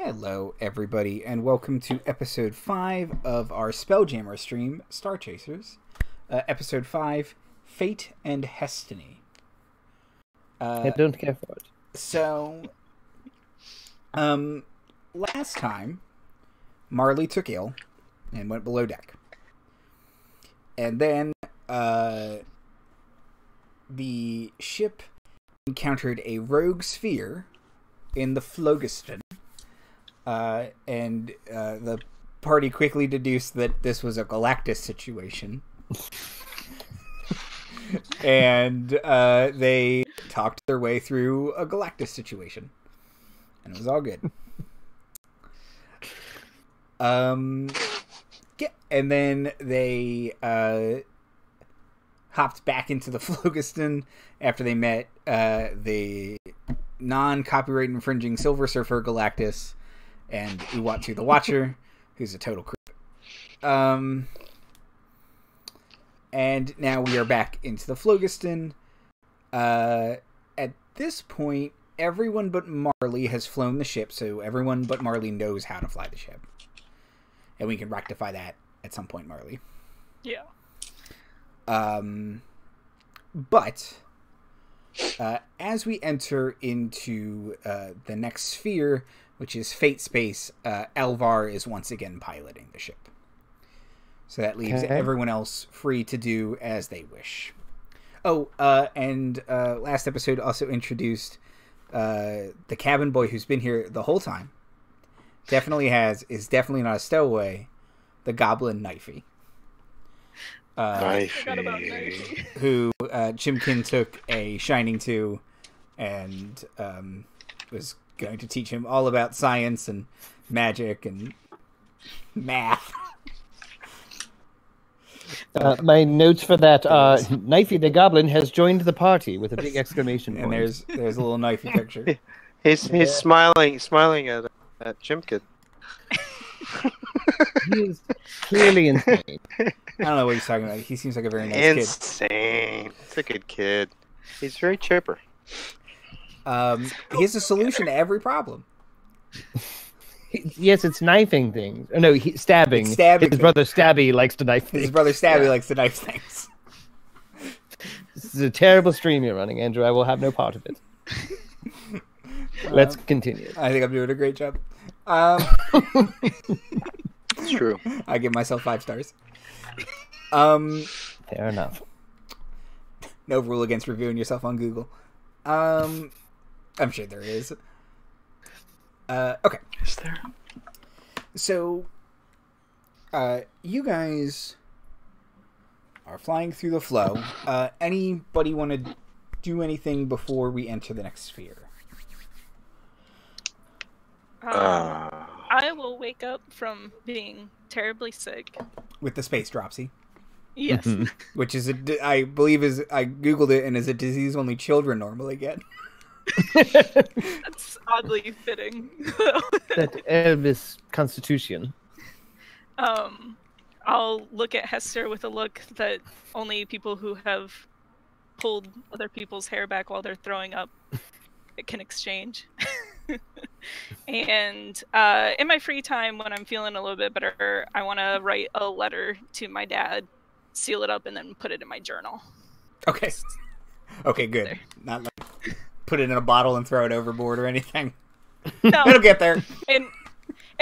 Hello, everybody, and welcome to episode 5 of our Spelljammer stream, Star Chasers. Episode 5, Fate and Hestiny. I don't care for it. So, last time, Marley took ill and went below deck. And then, the ship encountered a rogue sphere in the Phlogiston. And the party quickly deduced that this was a Galactus situation. And they talked their way through a Galactus situation. And it was all good. Yeah, and then they hopped back into the Phlogiston after they met the non-copyright infringing Silver Surfer Galactus and Uatu the Watcher, who's a total creep. And now we are back into the Phlogiston. At this point, everyone but Marley has flown the ship, so everyone but Marley knows how to fly the ship. And we can rectify that at some point, Marley. Yeah. But as we enter into the next sphere, which is Fate Space, Elvar is once again piloting the ship. So that leaves everyone else free to do as they wish. Oh, and last episode also introduced the cabin boy who's been here the whole time. Is definitely not a stowaway, the Goblin Knifey. Knifey. Who Chimken took a shining to and was going to teach him all about science and magic and math. My notes for that are, Knifey the Goblin has joined the party with a big exclamation point. And there's a little Knifey picture. He's smiling at Chimken. He is clearly insane. I don't know what he's talking about. He seems like a very nice kid. Insane. It's a good kid. He's very chipper. He has a solution to every problem. Yes, it's knifing things. Oh, no, stabbing. It's stabbing. His brother Stabby likes to knife things. His brother Stabby likes to knife things. This is a terrible stream you're running, Andrew. I will have no part of it. Let's continue. I think I'm doing a great job. It's true. I give myself 5 stars. Fair enough. No rule against reviewing yourself on Google. I'm sure there is. Okay. Is there? So, you guys are flying through the flow. Anybody want to do anything before we enter the next sphere? I will wake up from being terribly sick. With the space dropsy. Yes. Which is, I believe I Googled it, and is a disease only children normally get. That's oddly fitting. That Elvis constitution. I'll look at Hester with a look that only people who have pulled other people's hair back while they're throwing up can exchange. And in my free time, when I'm feeling a little bit better, I want to write a letter to my dad, seal it up, and then put it in my journal. Okay. Okay, good. There. Not like put it in a bottle and throw it overboard or anything. No. It'll get there. And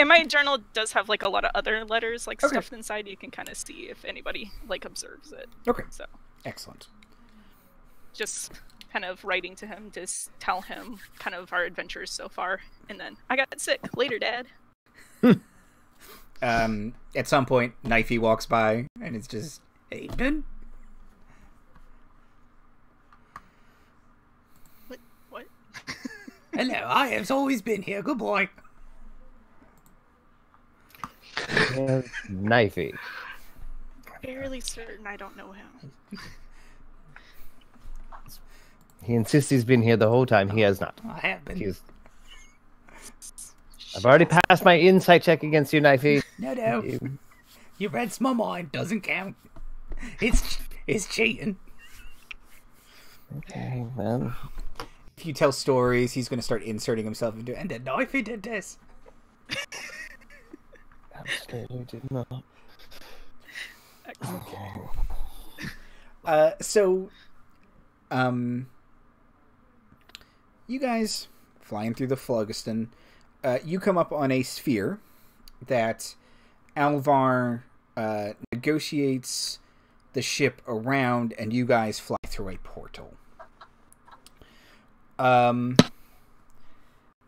my journal does have like a lot of other letters like stuffed inside. You can kind of see if anybody like observes it. Okay. So Excellent. just kind of writing to him to tell him kind of our adventures so far, and then I got sick later, Dad. At some point, Knifey walks by and it's just Aiden. What? Hello, I have always been here. Good boy. Knifey. Fairly certain I don't know him. He insists he's been here the whole time. He has not. I have been. I've already passed my insight check against you, Knifey. No. You read my mind. Doesn't count. It's cheating. Okay, well. If you tell stories, he's going to start inserting himself into it. And then Knifey did this. Absolutely did not. Excellent. You guys flying through the phlogiston, you come up on a sphere that Alvar negotiates the ship around, and you guys fly through a portal.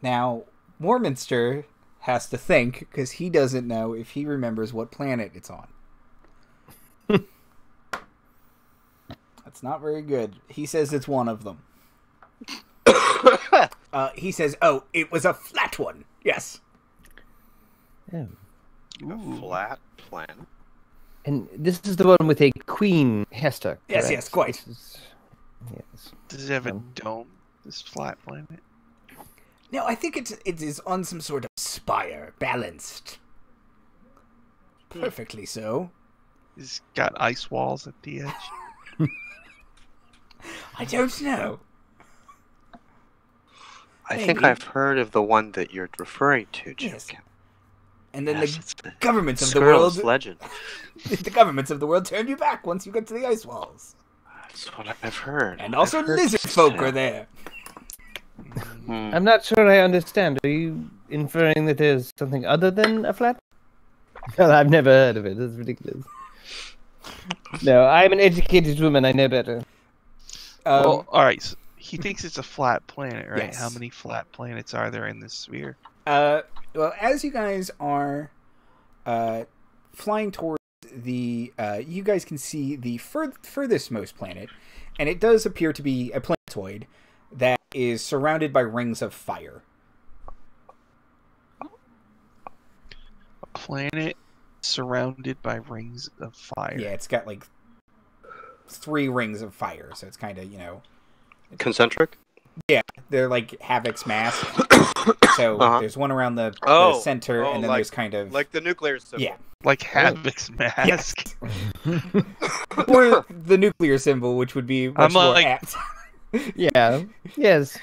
Now, Warminster has to think, because he doesn't know if he remembers what planet it's on. That's not very good. He says it's one of them. He says, oh, it was a flat one. Yes. Yeah. A flat planet. And this is the one with a queen, Hester. Yes, correct? yes, quite. Yes. Does it have a dome? This flat planet? No, I think it is on some sort of spire, balanced. Perfectly so. It's got ice walls at the edge. I don't know. I Maybe. think I've heard of the one that you're referring to, Yes. Chimken. And then Yes, the it's the governments of the Squirrel's world, legend. the governments of the world turn you back once you get to the ice walls. That's what I've heard. And also I've heard lizard this folk tale. are there. Hmm. I'm not sure I understand. Are you inferring that there's something other than a flat? Well, I've never heard of it. That's ridiculous. No, I'm an educated woman. I know better. Well, all right. So he thinks it's a flat planet, right? Yes. How many flat planets are there in this sphere? Well, as you guys are flying towards the, you guys can see the furthest most planet, and it does appear to be a planetoid that is surrounded by rings of fire. A planet surrounded by rings of fire. Yeah, it's got like 3 rings of fire, so it's kind of, Concentric? yeah, they're like Havoc's mask. So there's one around the center, and then there's kind of Like the nuclear symbol. yeah, Like Havoc's mask. or the nuclear symbol, which would be much more like- apt. Yeah. Yes.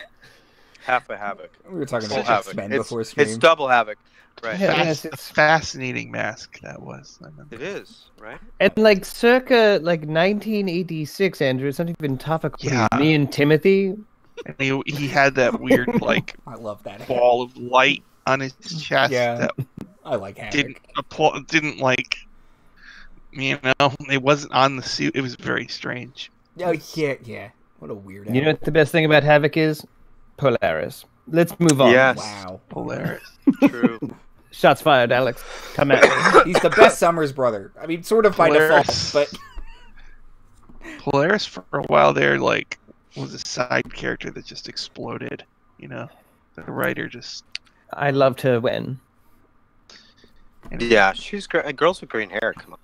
Half a havoc. We were talking Full about havoc. X-Men It's, before stream. it's double havoc. Right. Yeah. Yes, it's fascinating mask that was. I remember. It is, right? And like circa 1986, Andrew, it's not even topical. Yeah. Me and Timothy. And he had that weird like I love that. ball of light on his chest Yeah. that I like Havoc. didn't like, it wasn't on the suit. It was very strange. Oh yeah. What a weirdo. You know what the best thing about Havoc is? Polaris. Let's move on. Yes. Wow. Hilarious. True. Shots fired, Alex. Come at me. He's the best Summers brother. I mean, sort of by default, Polaris. but Polaris for a while there was a side character that just exploded. The writer just. I loved her when. Yeah, she's great. Girls with green hair, come on.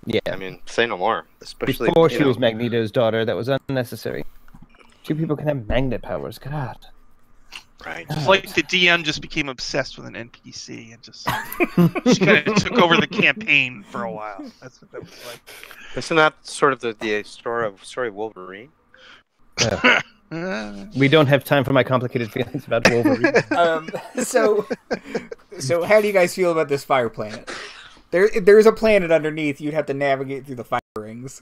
Yeah. I mean, say no more. Especially Before she was Magneto's daughter, that was unnecessary. 2 people can have magnet powers. God. right. It's like the DM just became obsessed with an NPC and just she kind of took over the campaign for a while. That's what that was like. Isn't that sort of the story of Wolverine? We don't have time for my complicated feelings about Wolverine. so how do you guys feel about this fire planet? There's a planet underneath. You'd have to navigate through the fire rings.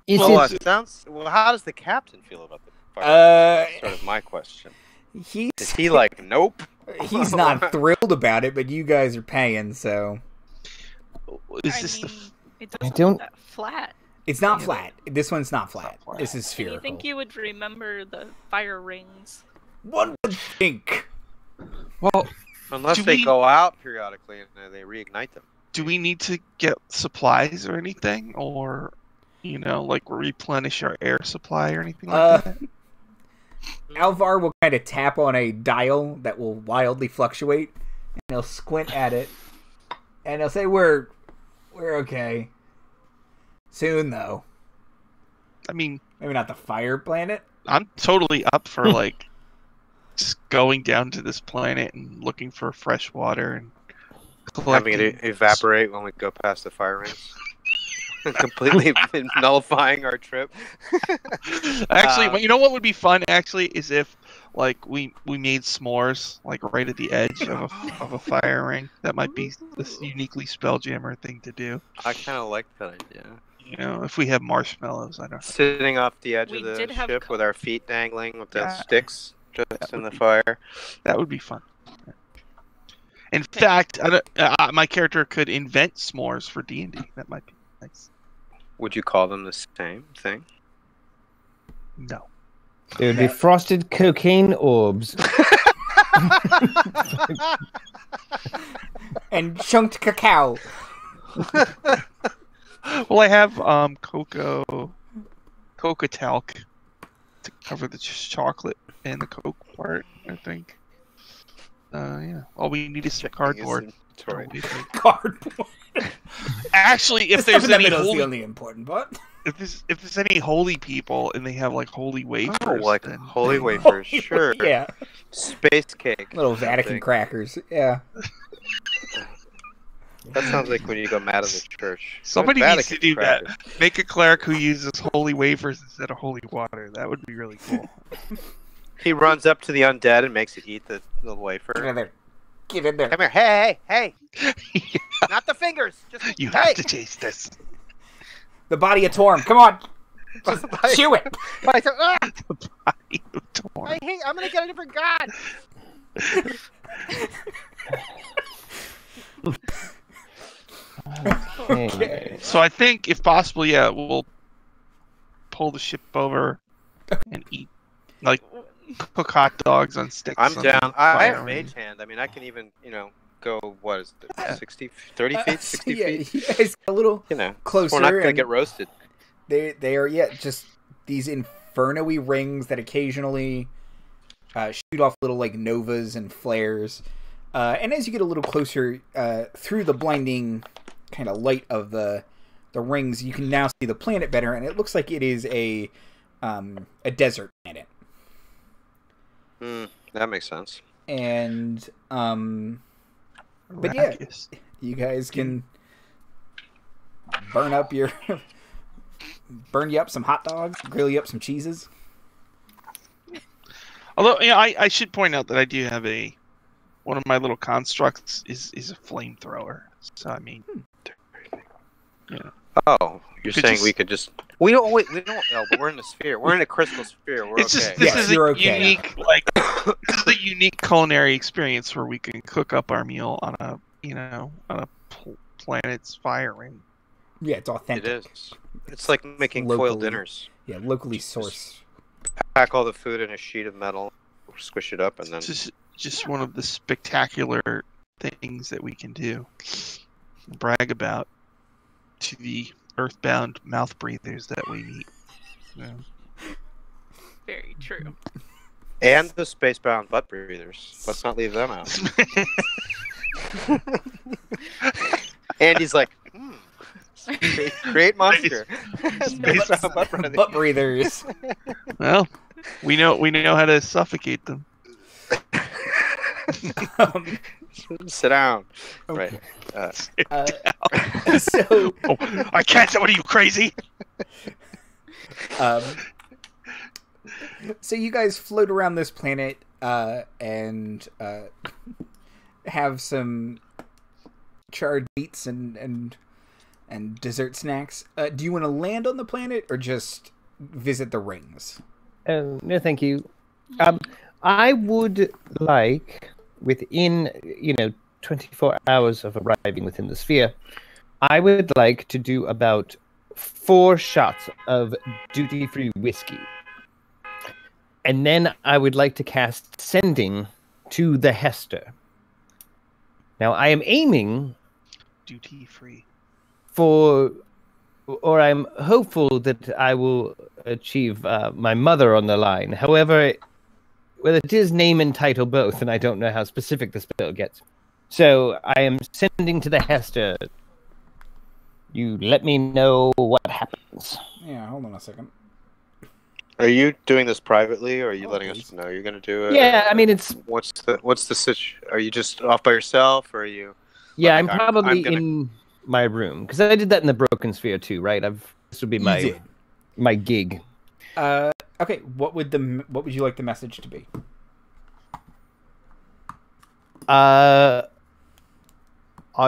Is Well, it- it sounds. Well, how does the captain feel about the fire? That's sort of my question. Is he like, nope? He's not thrilled about it, but you guys are paying, so Is I this mean, it I doesn't don't- look that flat. it's not flat. This one's not flat. flat. This is Do you spherical. think you would remember the fire rings? One would think. Well, Unless Do they we- go out periodically and they reignite them. do we need to get supplies or anything, or replenish our air supply or anything like that? Alvar will kind of tap on a dial that will wildly fluctuate, and he'll squint at it, and he'll say, "We're okay. Soon, though. I mean, Maybe not the fire planet." I'm totally up for just going down to this planet and looking for fresh water and Having collecting. it evaporate when we go past the fire rings. Completely nullifying our trip. Actually, you know what would be fun? Actually, is if like we made s'mores like right at the edge of a fire ring. That might be this uniquely Spelljammer thing to do. I kind of like that idea. You know, if we have marshmallows, I don't know. Sitting off the edge We of the did have ship with our feet dangling with the Yeah. sticks just That in would the be- fire. That would be fun. In fact, my character could invent s'mores for D&D. That might be nice. Would you call them the same thing? No. There would be frosted cocaine orbs. And chunked cacao. Well, I have cocoa talc to cover the chocolate and the Coke part, I think. Yeah. All we need is some cardboard. Sorry. Cardboard. Actually, if The stuff there's in the any middle is the holy, only important part. if there's any holy people and they have like holy wafers, Oh, like then holy wafers, sure. Yeah. Space cake. Little Vatican something. crackers. Yeah. That sounds like when you go mad at the church. Somebody Vatican needs to do crackers. that. Make a cleric who uses holy wafers instead of holy water. That would be really cool. He runs up to the undead and makes it eat the wafer. Get in there. Get in there. Come here, hey! Not the fingers. Just You hey! have to taste this. The body of Torm. Come on. Just chew it. Ah, Body of Torm. I hate. I'm gonna get a different god. Okay. So I think, if possible, yeah, we'll pull the ship over and eat, like, cook hot dogs on sticks. I'm on down. the I have fire. mage hand. I mean, I can even, go, what is it, 60, 30 feet, 60 yeah, feet? you guys get a little You know, closer. we're not gonna and get roasted. They are, just these inferno-y rings that occasionally shoot off little, like, novas and flares. And as you get a little closer, through the blinding kind of light of the rings, you can now see the planet better, and it looks like it is a desert planet. That makes sense. And but yeah, Arrakis. you guys can burn you up some hot dogs, grill you up some cheeses. Although, yeah, I should point out that I do have one of my little constructs is a flamethrower. So I mean, Oh, you're Could saying just- we could just? We don't. No, but we're in a sphere. We're in a crystal sphere. We're it's okay. just this Yes, is you're a okay. unique this is a unique culinary experience where we can cook up our meal on a planet's fire ring. Yeah, it's authentic. It is. It's like making Locally. foil dinners. Yeah, locally sourced. Pack all the food in a sheet of metal, squish it up, and then It's just one of the spectacular things that we can do. Brag about to the earthbound mouth breathers that we meet. Yeah. Very true. and the spacebound butt breathers. Let's not leave them out. Andy's like, create monster. Spacebound butt breathers. Butt breathers. Well, we know how to suffocate them. Sit down. Okay. Right. So, Oh, I can't. What are you, crazy? so you guys float around this planet and have some charred meats and dessert snacks. Do you want to land on the planet or just visit the rings? No, thank you. I would like, within 24 hours of arriving within the sphere, I would like to do about 4 shots of duty-free whiskey. And then I would like to cast Sending to the Hester. Now, I am aiming Duty free. I'm hopeful that I will achieve my mother on the line. However, well, it is name and title both, and I don't know how specific the spell gets. So I am sending to the Hester. You let me know what happens. Yeah, hold on a second. Are you doing this privately, or are you letting please. us know you're going to do it? Yeah, I mean, it's... What's the situation? Are you just off by yourself, or are you? Yeah, Look, I'm probably gonna- in my room. Because I did that in the Broken Sphere too, right? This would be You did. my gig. Okay, what would you like the message to be? Are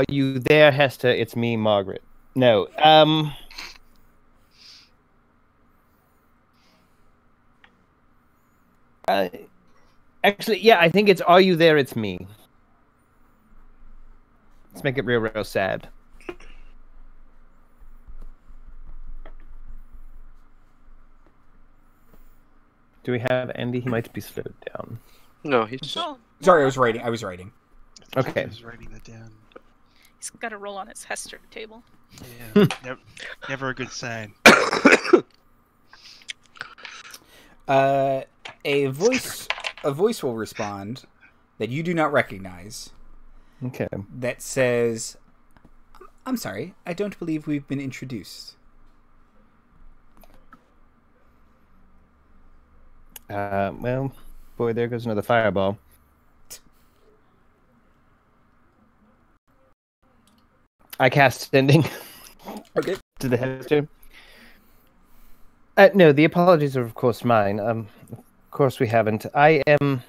you there, Hester? It's me, Margaret. No. Actually, yeah, I think it's "Are you there? It's me." Let's make it real sad. Do we have Andy? He might be slowed down. No, he's. Oh, Sorry, I was writing. Okay. I was writing that down. he's got to roll on his Hester table. Yeah, never a good sign. A voice will respond that you do not recognize. Okay. That says, "I'm sorry, I don't believe we've been introduced." Well, boy, there goes another fireball. I cast Sending. Okay. To the Hester. No, the apologies are, of course, mine. Of course we haven't. I am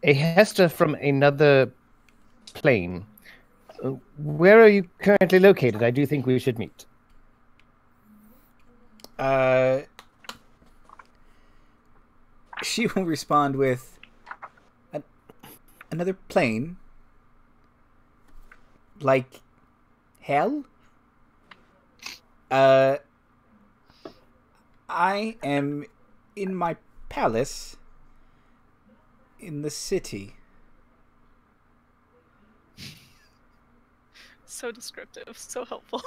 a Hester from another plane. Where are you currently located? I do think we should meet. She will respond with another plane. Like hell? I am in my palace in the city. So descriptive, so helpful.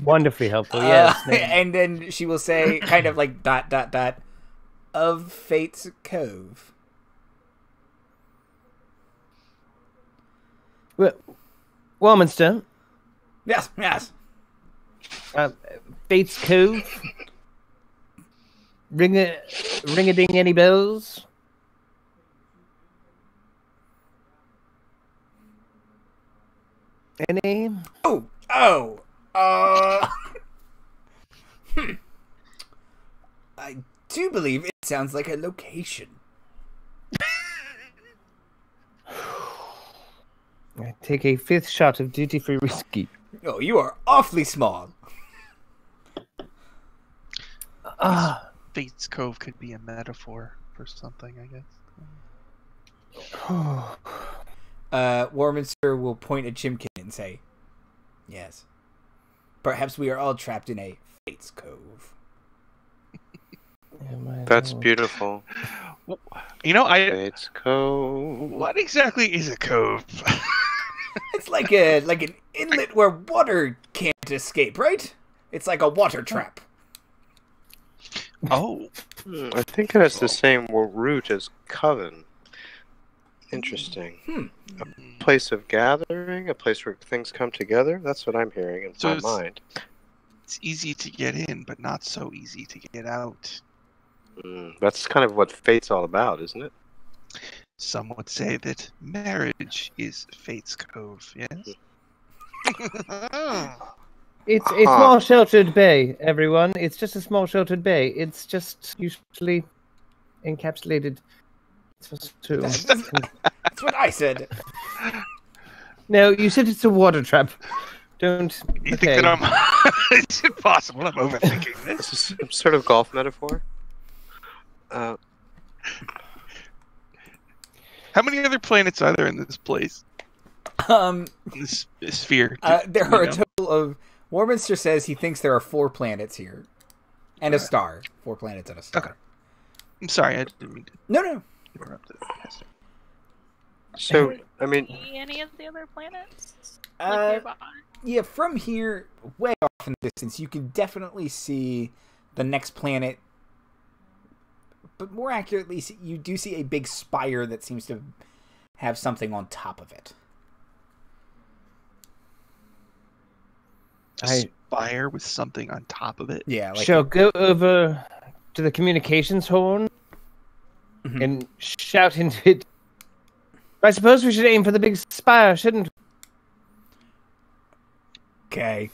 Wonderfully helpful, yes. And then she will say, kind of like ... of Fate's Cove. Well, Warminster. Yes. Fate's Cove. Ring-a-ding any bells? Any? I do believe it sounds like a location. I take a fifth shot of duty-free whiskey. Oh, you are awfully small. Fate's Cove could be a metaphor for something, I guess. Warminster will point at Chimken and say, "Yes. Perhaps we are all trapped in a Fate's Cove." That's beautiful. You know, Fate's Cove. what exactly is a cove? It's like an inlet where water can't escape, right? It's like a water trap. Oh. I think it has the same root as coven. Interesting. A place of gathering, a place where things come together. That's what I'm hearing in my mind. It's easy to get in, but not so easy to get out. That's kind of what fate's all about, isn't it? Some would say that marriage is Fate's Cove, yes? It's a small sheltered bay, everyone. It's just a small sheltered bay. It's just usually encapsulated. That's what I said. No, you said it's a water trap. Don't. You think that I'm... It's impossible. I'm overthinking this. This is some sort of golf metaphor. How many other planets are there in this place? In this sphere? There are a total of... Warminster says he thinks there are 4 planets here. And a star. 4 planets and a star. Okay. I'm sorry, I didn't mean to... No. interrupt it. So, I mean... Any of the other planets? Yeah, from here, way off in the distance, you can definitely see the next planet. But more accurately, you do see a big spire that seems to have something on top of it. A spire with something on top of it? Yeah. Shall go over to the communications horn and shout into it. I suppose we should aim for the big spire, shouldn't we? Okay.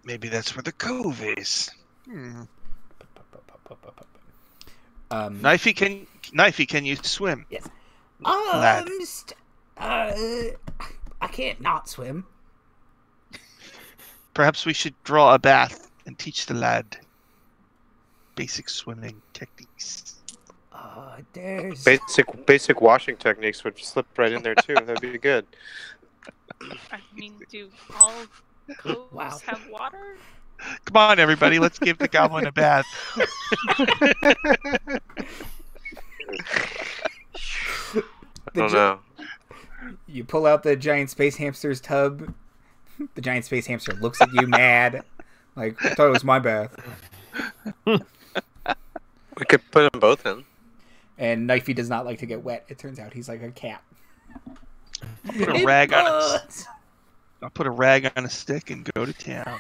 Maybe that's where the cove is. Knifey, can you swim? Yes. lad? I can't not swim. Perhaps we should draw a bath and teach the lad basic swimming techniques. There's Basic washing techniques would slip right in there too. That'd be good. I mean, do all coves have water? Come on, everybody, let's give the goblin a bath. I don't know. You pull out the giant space hamster's tub. The giant space hamster looks at you mad. Like, I thought it was my bath. We could put them both in. And Knifey does not like to get wet. It turns out he's like a cat. I'll put a rag on a stick and go to town.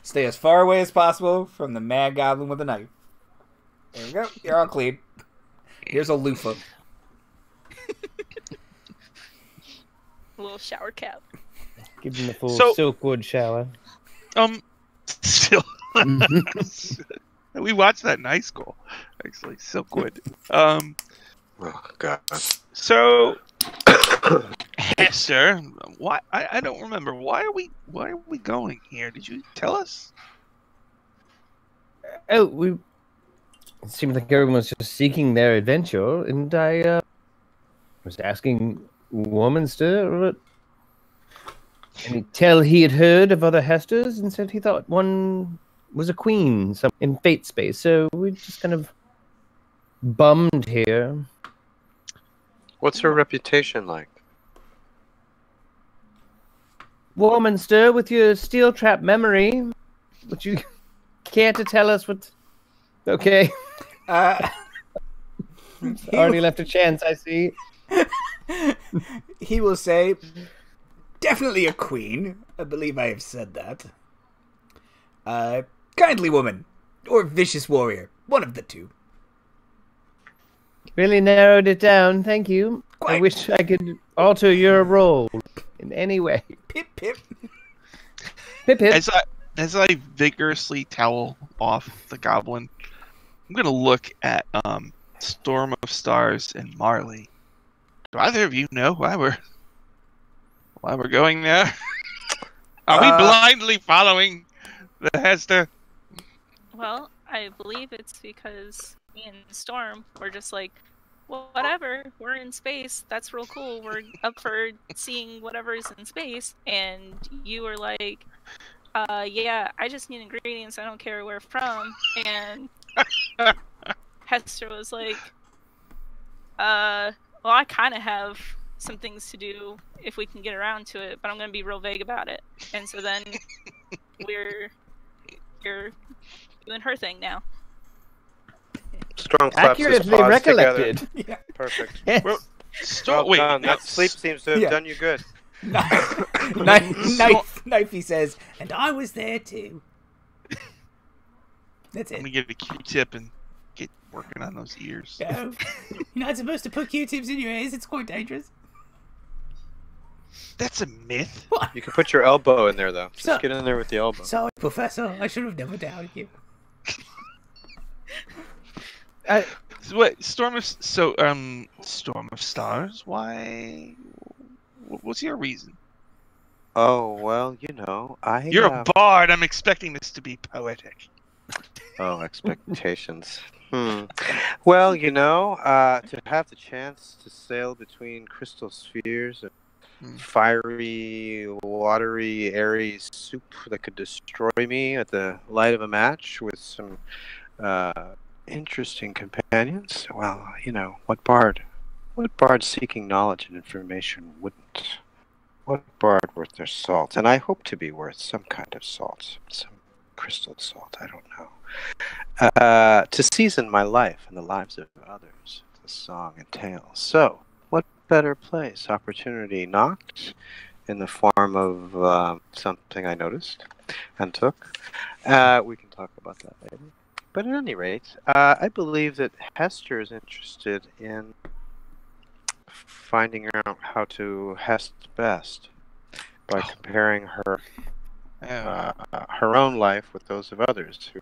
Stay as far away as possible from the mad goblin with a knife. There we go. You're all clean. Here's a loofah. A little shower cap. Give him a full So- silkwood shower. Still. We watched that in high school, actually. Silkwood. Oh God. So, Hester, why? I don't remember. Why are we going here? Did you tell us? Oh, it seemed like everyone was just seeking their adventure, and I was asking Warminster, and he tell he had heard of other Hesters and said he thought one was a queen in Fate Space, so we just kind of bummed here. What's her reputation like? Warminster, with your steel trap memory, would you care to tell us what? Okay. Already left a chance, I see. He will say, definitely a queen. I believe I have said that. Kindly woman, or vicious warrior. One of the two. Really narrowed it down, thank you. Quite. I wish I could alter your role in any way. Pip, pip. Pip, pip. As I vigorously towel off the goblin, I'm gonna look at Storm of Stars and Marley. Do either of you know why we're going there? Are we blindly following the Hester? Well, I believe it's because me and Storm were just like, well, whatever, we're in space, that's real cool, we're up for seeing whatever's in space, and you were like, yeah, I just need ingredients, I don't care where from, and Hester was like, well, I kind of have some things to do if we can get around to it, but I'm going to be real vague about it, and so then you're doing her thing now. Strong claps his Accurately paws recollected. together. Yeah. Perfect. Yes. Well, Well wait, done. now, That sleep seems to have done you good. Knifey says, and I was there too. That's I'm it. gonna get a Q-tip and get working on those ears. No, you're not supposed to put Q-tips in your ears. It's quite dangerous. That's a myth. You can put your elbow in there, though. Just So- get in there with the elbow. Sorry, Professor. I should have never doubted you. So what? Storm of Stars? Why? What's your reason? Oh, well, you know, You're a bard. I'm expecting this to be poetic. Oh, expectations. Well, you know, to have the chance to sail between crystal spheres and fiery, watery, airy soup that could destroy me at the light of a match with some interesting companions. Well, you know, what bard seeking knowledge and information wouldn't? What bard worth their salt? And I hope to be worth some kind of salt, some crystal salt, I don't know. To season my life and the lives of others with a song and tale. So, what better place? Opportunity knocked in the form of something I noticed and took. We can talk about that later. But at any rate, I believe that Hester is interested in finding out how to Hest best by comparing her her own life with those of others. Who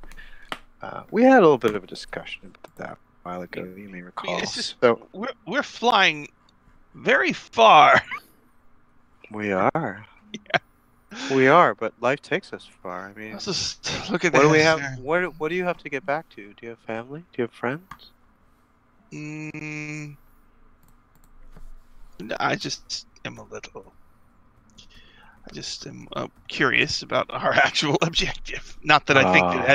we had a little bit of a discussion about that while ago, you may I recall. mean, it's just So we're flying very far. we are. Yeah. We are, but life takes us far. I mean, Let's just look at what do we this have? here. What do you have to get back to? Do you have family? Do you have friends? No, I just am a little. I just am curious about our actual objective. Not that I think that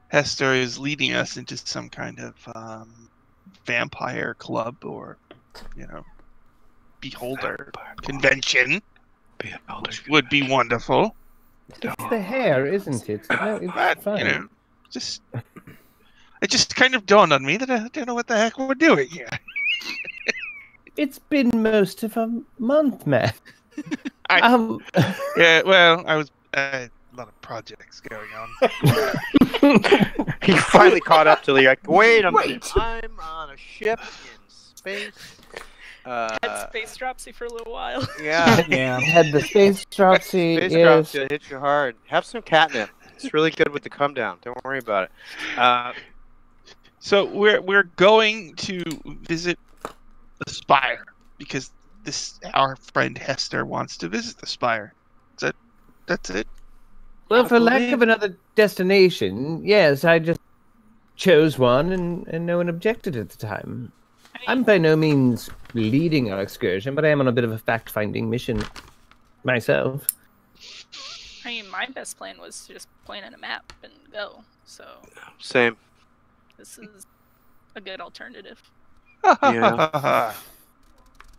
Hester is leading us into some kind of vampire club or, beholder convention. Which would be wonderful. It's the hair, isn't it? No, it's But, fine. it just kind of dawned on me that I don't know what the heck we're doing here. It's been most of a month, man. Yeah, well, I had a lot of projects going on. He finally caught up to the like, wait a minute, I'm on a ship in space. Had space dropsy for a little while. Yeah. Yeah. Had the space dropsy. Space Yes. drops you, hit you hard. Have some catnip. It's really good with the come down. Don't worry about it. So we're going to visit the spire because our friend Hester wants to visit the spire. That's it? Well, for lack of another destination, yes, I just chose one, and no one objected at the time. I'm by no means leading our excursion, but I am on a bit of a fact-finding mission myself. I mean, my best plan was to just point at a map and go. So Same. this is a good alternative. Yeah.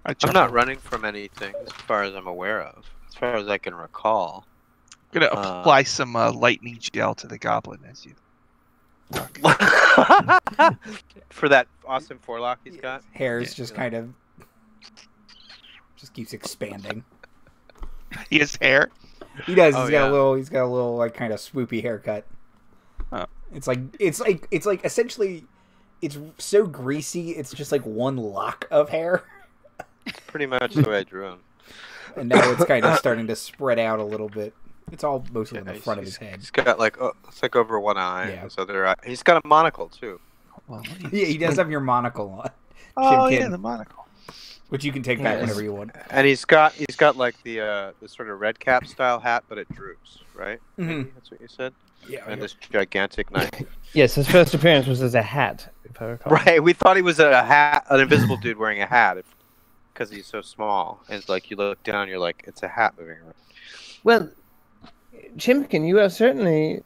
I'm not running from anything as far as I'm aware of. As far as I can recall. I'm gonna apply some lightning gel to the goblin as you. For that awesome forelock he's got. Hair is just kind of just keeps expanding. He has hair. He does. Oh, He's got a little like kind of swoopy haircut. Oh. It's like essentially, it's so greasy. It's just like one lock of hair, Pretty much the way I drew him. and now it's kind of starting to spread out a little bit. It's all mostly in the front of his head. He's got like it's like over one eye. Yeah. His other eye. He's got a monocle too. Well, Yeah, he does have your monocle on. oh Chimken, yeah, the monocle. which you can take back whenever you want. And he's got like the sort of red cap style hat, but it droops, right? Mhm. That's what you said. Yeah. And this gigantic knife. Yes, his first appearance was as a hat, if I recall. Right. We thought he was an invisible dude wearing a hat, because he's so small. And it's like you look down, you're like, it's a hat moving around. Well, Chimken, you are certainly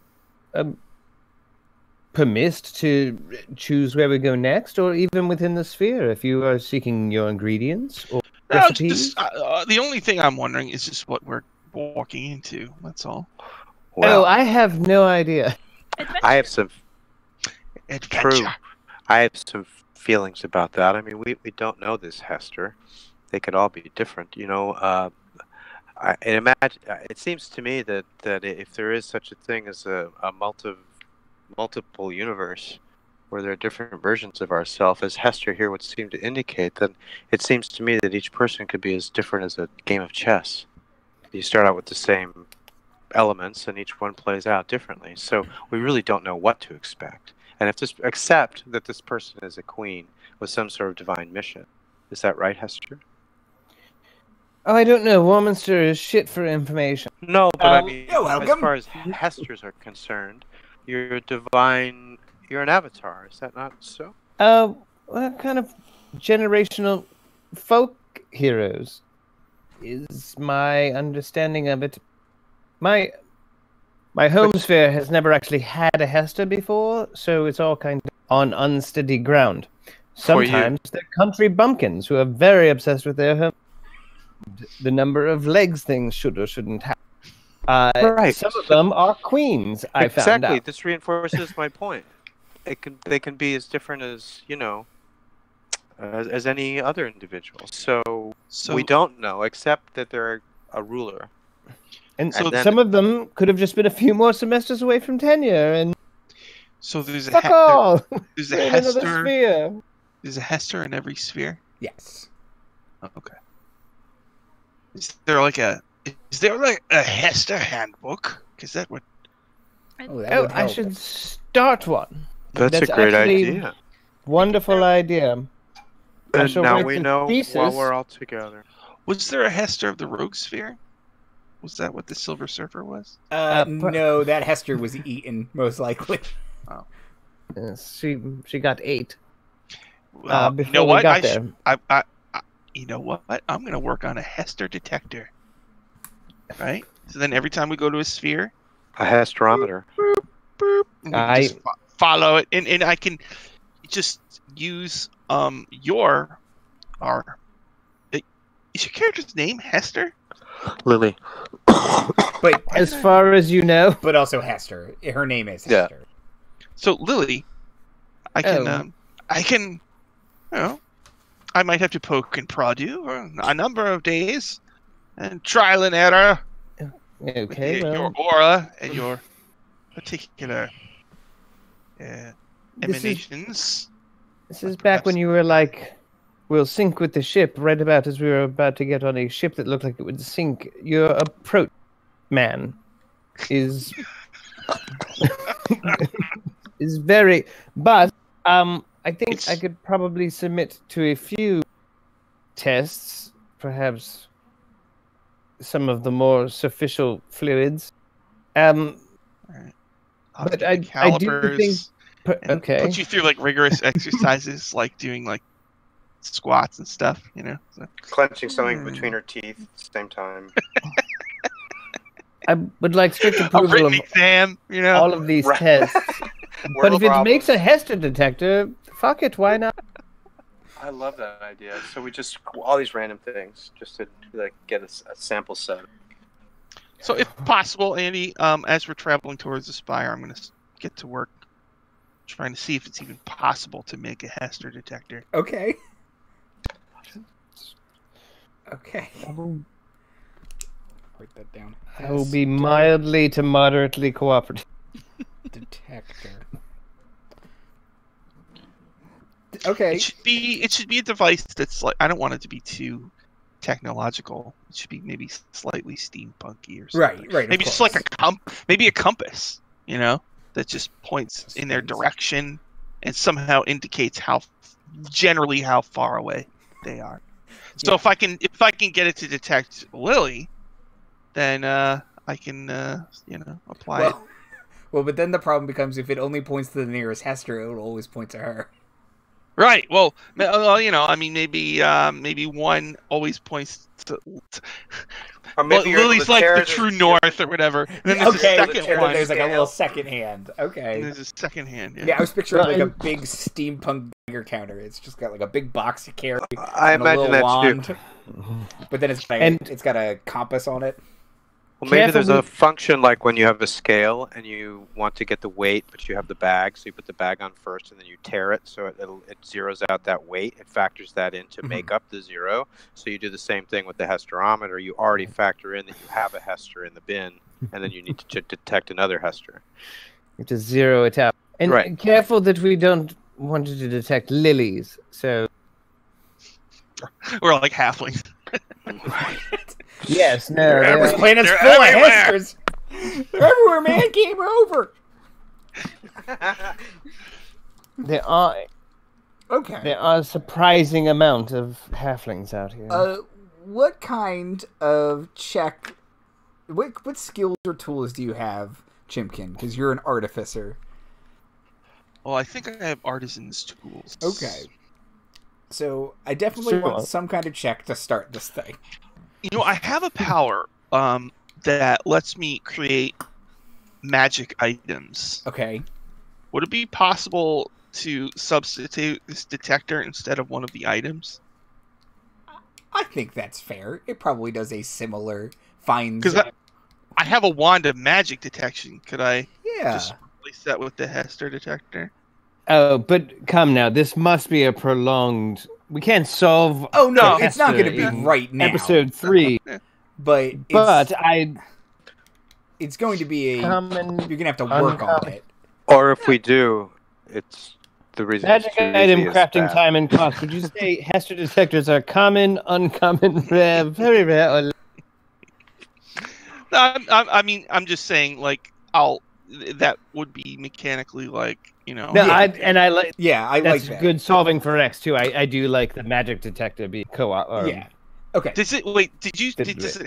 permitted to choose where we go next, or even within the sphere, if you are seeking your ingredients or No, recipes. the only thing I'm wondering is just what we're walking into. That's all. Oh, I have no idea. I have some Adventure. I have some feelings about that. I mean, we don't know this Hester. They could all be different, it seems to me that if there is such a thing as a multiple universe where there are different versions of ourselves, as Hester here would seem to indicate, then it seems to me that each person could be as different as a game of chess. You start out with the same elements and each one plays out differently. So we really don't know what to expect. And except that this person is a queen with some sort of divine mission. Is that right, Hester? Oh, I don't know. Warminster is shit for information. No, but I mean, you're welcome. as far as Hesters are concerned, you're an avatar. Is that not so? What kind of generational folk heroes is my understanding of it. My home sphere has never actually had a Hester before, so it's all kind of on unsteady ground. Sometimes they're country bumpkins who are very obsessed with their home. The number of legs things should or shouldn't have. Right. Some of them are queens, I found out. Exactly. This reinforces my point. They can be as different as, as any other individual. So we don't know, except that they're a ruler. And So so some of them could have just been a few more semesters away from tenure, and So there's a fuck all. there's They're a in another Hester. sphere. There's a Hester in every sphere. Yes. Oh, okay. Is there like a Hester handbook? Because that would. Oh, that Oh, would I help. should start one. That's a great idea. Wonderful idea. I And shall now write we the know thesis. while we're all together. Was there a Hester of the Rogue Sphere? Was that what the Silver Surfer was? No, that Hester was eaten, most likely. Oh. Yes, she got 8. Well, before you know we what? got there. You know what? I'm going to work on a Hester detector. Right? So then every time we go to a sphere, A Hesterometer. boop, and we can just follow it, and I can just use is your character's name Hester? Lily. But As far as you know. but also Hester. Her name is Hester. So Lily, I can, you know, I might have to poke and prod you for a number of days, and trial and error. Okay, with well, your aura and your particular emanations. This is back when you were like, we'll sink with the ship, right about as we were about to get on a ship that looked like it would sink. Your approach, man, is is very... But I think I could probably submit to a few tests, perhaps some of the more superficial fluids. But I do think... Okay. Put you through like rigorous exercises, like doing like squats and stuff, you know. So. Clenching something between her teeth at the same time. I would like strict A approval written of exam, you know. all of these tests. But if it makes a Hester detector, fuck it, why not? I love that idea. So we just all these random things just to like get a sample set. So if possible, Andy, as we're traveling towards the spire, I'm going to get to work trying to see if it's even possible to make a Hester detector. Okay. Okay. Write that down. I will be mildly to moderately cooperative. Detector. Okay. It should be a device that's like, I don't want it to be too technological. It should be maybe slightly steampunky or something. Right. Maybe just like a compass, you know, that just points in their direction and somehow indicates generally how far away they are. So if I can get it to detect Lily, then I can apply it. Well, but then the problem becomes if it only points to the nearest Hester, it will always point to her. Right. Well, you know, I mean, maybe one always points to. Or maybe Lily's like the true north or whatever. And then there's a second one. There's like a little second hand. Okay. And there's a second hand. Yeah, I was picturing like a big steampunk Geiger counter. It's just got like a big box you carry. I imagine that wand, too. But then it's got a compass on it. Well, maybe there's a function like when you have a scale and you want to get the weight, but you have the bag, so you put the bag on first and then you tear it, so it zeroes out that weight. It factors that in to make up the zero. So you do the same thing with the Hesterometer. You already factor in that you have a Hester in the bin, and then you need to detect another Hester. You have to zero it out. And careful that we don't want to detect lilies, so... We're like halflings. Yes, no. This planet's full of Hesters. They're everywhere, man. Game over. There are a surprising amount of halflings out here. What kind of check? What skills or tools do you have, Chimken? Because you're an artificer. Well, I think I have artisan's tools. Okay. So I definitely want some kind of check to start this thing. You know, I have a power that lets me create magic items. Okay. Would it be possible to substitute this detector instead of one of the items? I think that's fair. It probably does a similar finds. Because I have a wand of magic detection. Could I just replace that with the Hester detector? Oh, but come now. This must be a prolonged... We can't solve... Oh, no, it's not going to be right now. Episode 3. But it's going to be you're going to have to work on it. Or if we do, it's the reason. Magic item crafting time and cost. Would you say Hester detectors are common, uncommon, rare, very rare, or... No, I mean, I'm just saying, like, I'll that would be mechanically like, you know. No, Yeah. I like. Yeah, I like That's that. good solving for X too. I do like the magic detector be co-op. Yeah. Okay. Does it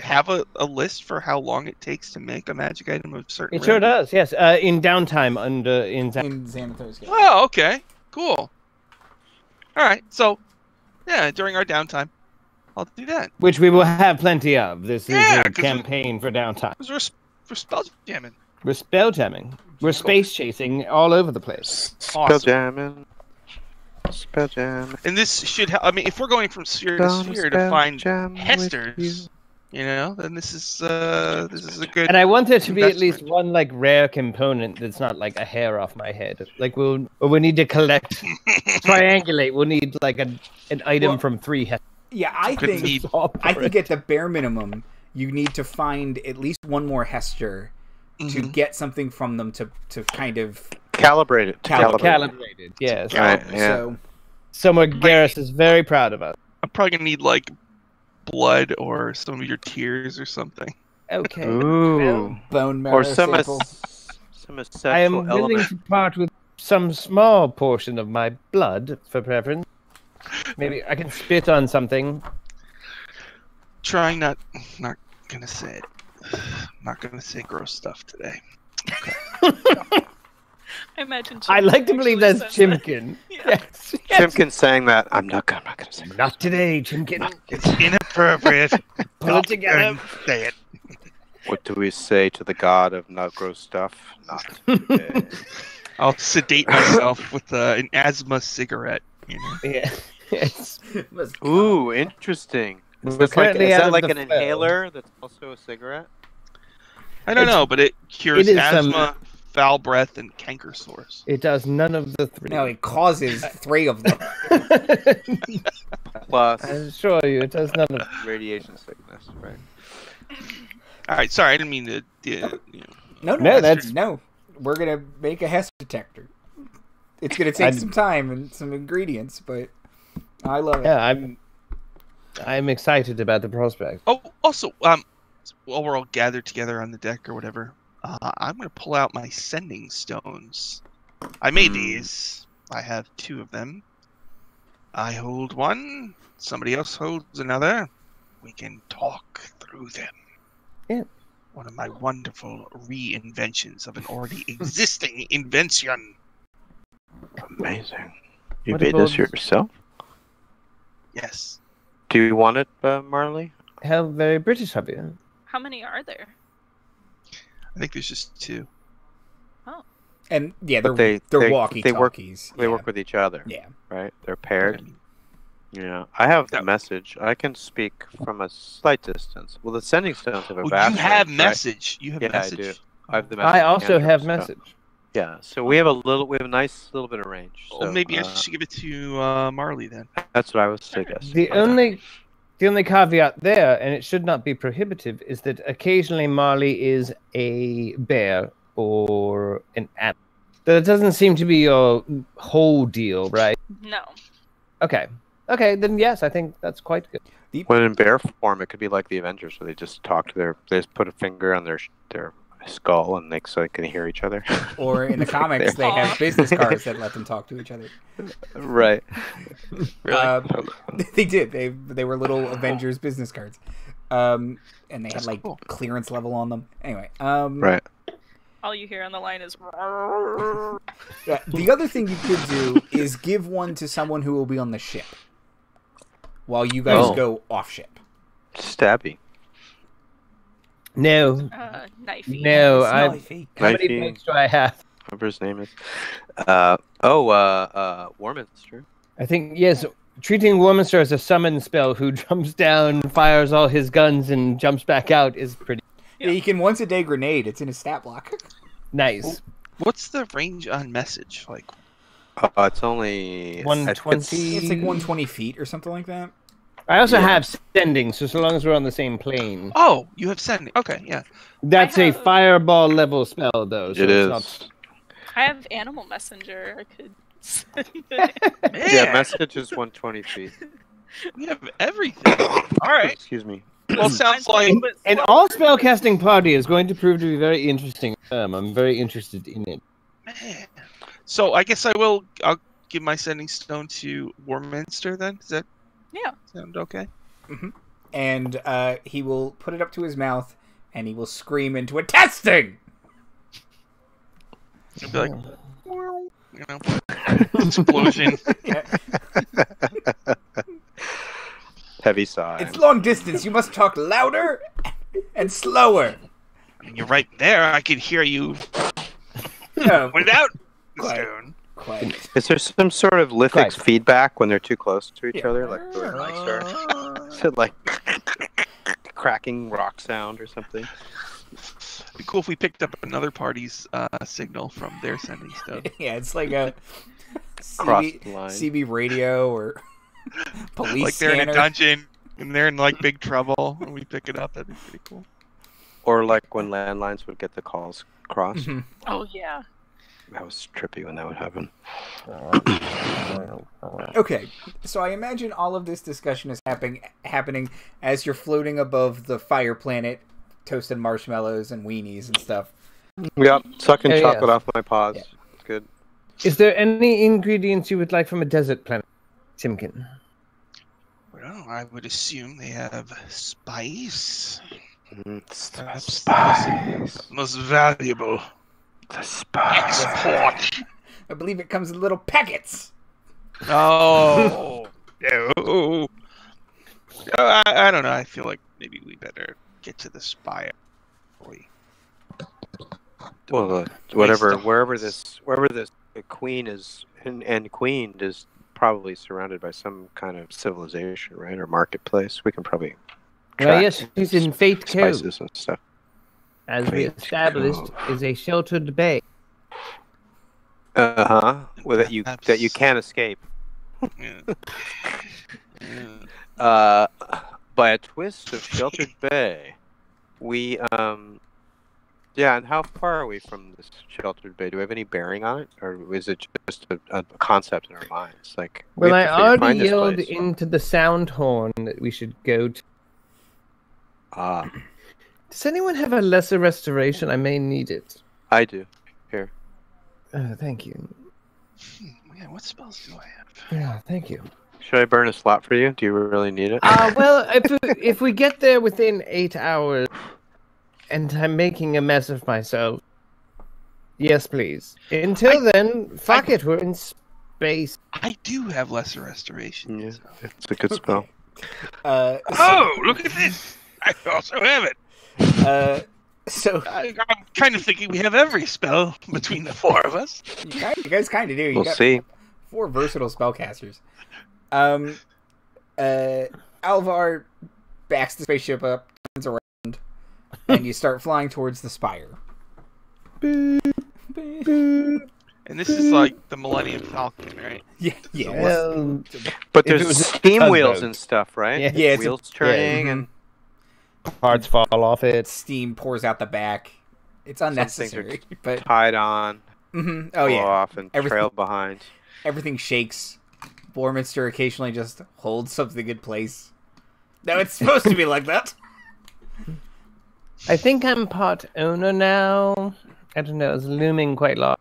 have a list for how long it takes to make a magic item of certain? It sure does. Yes. In downtime in In Xanathos, yeah. Oh, okay, cool. All right, so yeah, during our downtime, I'll do that. which we will have plenty of. This is Yeah, a 'cause campaign for downtime. Because we're spell jamming. We're spell jamming. We're space chasing all over the place. Spell Awesome. jamming. Spell jam. And this should I mean, if we're going from sphere to Gonna sphere to spell find jam with Hesters, you know, then this is a good. And I want there to be at least investment. one like rare component that's not like a hair off my head. Like we need to collect, triangulate. We'll need like an item Well, from 3 Hesters. Yeah, I Could think need- I think at the bare minimum, you need to find at least one more Hester to get something from them to kind of Calibrate it. Calibrated. Yes. Right, yeah. So Somewhere Garrus is very proud of us. I'm probably gonna need like blood or some of your tears or something. Okay. Ooh. bone marrow Or some sample. essential I am willing element. to part with some small portion of my blood for preference. Maybe I can spit on something. Trying not gonna say it. Not gonna say gross stuff today. I imagine. I like to believe actually that's says that. Chimken. Yeah. Yes. Chimken saying that. I'm not gonna say that. Not today, Chimken. It's inappropriate. Pull it together. Say it. What do we say to the god of not gross stuff? Not today. I'll sedate myself with an asthma cigarette. You know. Yeah. Yes. Ooh, interesting. Is We're this like, currently is out that of like the an fell. inhaler that's also a cigarette? I don't know, but it cures it is, asthma, foul breath, and canker sores. It does none of the 3. No, it causes 3 of them. Plus I assure you, it does none of. radiation sickness, right? All right, sorry, I didn't mean to. No, No, that's- no. We're gonna make a Hester detector. It's gonna take some time and some ingredients, but I love it. Yeah, I'm excited about the prospect. Oh, also, while we're all gathered together on the deck or whatever, I'm gonna pull out my sending stones. I made these. I have 2 of them. I hold one. Somebody else holds another. We can talk through them. Yeah. One of my wonderful reinventions of an already existing invention. Amazing. You What made this about- yourself? Yes. Do you want it, Marley? How very British of you. How many are there? I think there's just 2. And yeah, But they're they walkie-talkies. They work with each other, Yeah. right? They're paired. Yeah. I have the message. I can speak from a slight distance. Well, the sending stones have a Oh, vast you have range, right? message. You have Yeah, I message. do. I have the message. I also cantrip, have so- message. Yeah, so we have a nice little bit of range. Well, So, maybe I should give it to Marley then. that's what I was suggesting. The only caveat there, and it should not be prohibitive, is that occasionally Marley is a bear or an animal. That doesn't seem to be your whole deal, right? No. Okay, then yes, I think that's quite good. When in bear form, it could be like the Avengers, where they just they just put a finger on their skull and so they can hear each other. Or in the comics, they have business cards that let them talk to each other. Right. Really? They did. They were little Avengers business cards, and they had That's like cool. clearance level on them. Anyway, Right. All you hear on the line is. yeah, the other thing you could do is give one to someone who will be on the ship while you guys Oh. go off ship. Stabby. No, Knifey. no, It's I. not fake. How many Knifey. points do I have? Whatever his name is. Warminster. I think yes. Treating Warminster as a summon spell, who jumps down, fires all his guns, and jumps back out is pretty Yeah, you can once a day grenade. It's in a stat block. nice. What's the range on message? Like, It's only 120. It's like 120 feet or something like that. I also have sending, so long as we're on the same plane. oh, you have sending. Okay, yeah. That's I a have- fireball level spell, though. So It it's is. not- I have animal messenger. I could. send Man, Yeah, message is 120 feet. we have everything. All right. Excuse me. Well, sounds like An all spellcasting party is going to prove to be very interesting. I'm very interested in it. Man. So I guess I'll give my sending stone to Warminster then. Does that sound okay? Mm-hmm. And he will put it up to his mouth, and he will scream into it, "Testing!" He'll be like, you know, explosion. Heavy sigh. It's long distance. You must talk louder and slower. I mean, you're right there. I can hear you No, without the Quiet. stone. Quiet. Is there some sort of lithics Right. feedback when they're too close to each Yeah. other, like the mics are? Is it like cracking rock sound or something? It'd be cool if we picked up another party's signal from their sending stone. Yeah, it's like a Cross CB, the line. CB radio or police Like they're in scanner. a dungeon and they're in like big trouble, and we pick it up. That'd be pretty cool. Or like when landlines would get the calls crossed. Mhm. Oh yeah. That was trippy when that would happen. Okay, so I imagine all of this discussion is happening as you're floating above the fire planet, toasted marshmallows and weenies and stuff. Yep, sucking Yeah, chocolate yeah. off my paws. Yeah. It's good. Is there any ingredients you would like from a desert planet, Chimken? Well, I would assume they have spice. Perhaps Spice. Most valuable The spice. export. I believe it comes in little packets. Oh, no. I don't know. I feel like maybe we better get to the spire. Well, wherever this queen is, and queen is probably surrounded by some kind of civilization, right, or marketplace. We can probably track Yes, she's in Fate Cove, spices and stuff. as we Fate established, Cove. is a sheltered bay. Well, that you can't escape. Yeah. By a twist of Sheltered Bay, we yeah. And how far are we from this Sheltered Bay? Do we have any bearing on it, or is it just a concept in our minds? Like, we Well, I have to already find this yelled place. into the sound horn that we should go to. Does anyone have a lesser restoration? I may need it. I do. Here. Thank you. Yeah, what spells do I have? Yeah, thank you. Should I burn a slot for you? Do you really need it? Well, if we get there within 8 hours, and I'm making a mess of myself, yes, please. Until then, fuck it, we're in space. I do have lesser restoration. Yeah, so- it's a good spell. Oh, look at this! I also have it. So I'm kind of thinking we have every spell between the four of us. you guys kind of do. You We'll got see. 4 versatile spellcasters. Alvar backs the spaceship up, turns around, and you start flying towards the spire. And this is like the Millennium Falcon, right? Yeah, yeah. Well, But If it there's was a steam wheels tugboat. and stuff, right? Yeah. Yeah, it's Wheels turning mhm. and parts fall off it. Steam pours out the back. It's things are unnecessary, but tied on, oh go yeah, off, and Everything- trail behind. everything shakes. Warminster occasionally just holds something in place. No, it's supposed to be like that. I think I'm part owner now. I don't know, it's looming quite large.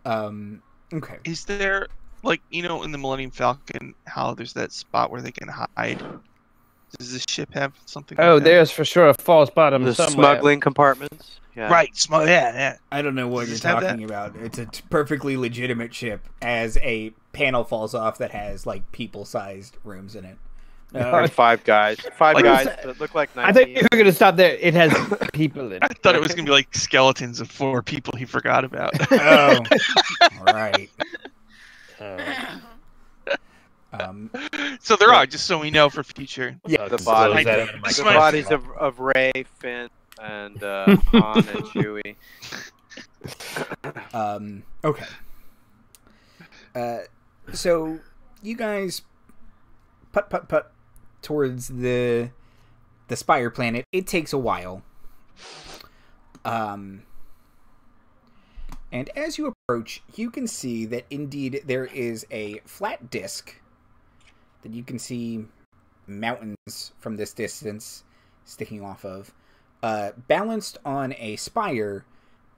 Okay. Is there, like, you know, in the Millennium Falcon, how there's that spot where they can hide? Does this ship have something Oh, like that? there's for sure a false bottom The somewhere. smuggling compartments. Yeah. Right, yeah. I don't know what Does you're it have talking about. It's a perfectly legitimate ship as a panel falls off that has, like, people-sized rooms in it. Like 5 guys. 5 Like- guys that look like 19. I thought you were going to stop there. It has people in I it. thought it was going to be like skeletons of 4 people he forgot about. Oh, right. So there are, just so we know for future. Yeah, The Disclose bodies, that of in my the mind. bodies of Ray, Finn, and Han and Chewie. Okay. So you guys put towards the Spire planet. It takes a while. And as you approach, you can see that indeed there is a flat disc that you can see mountains from this distance sticking off of, balanced on a spire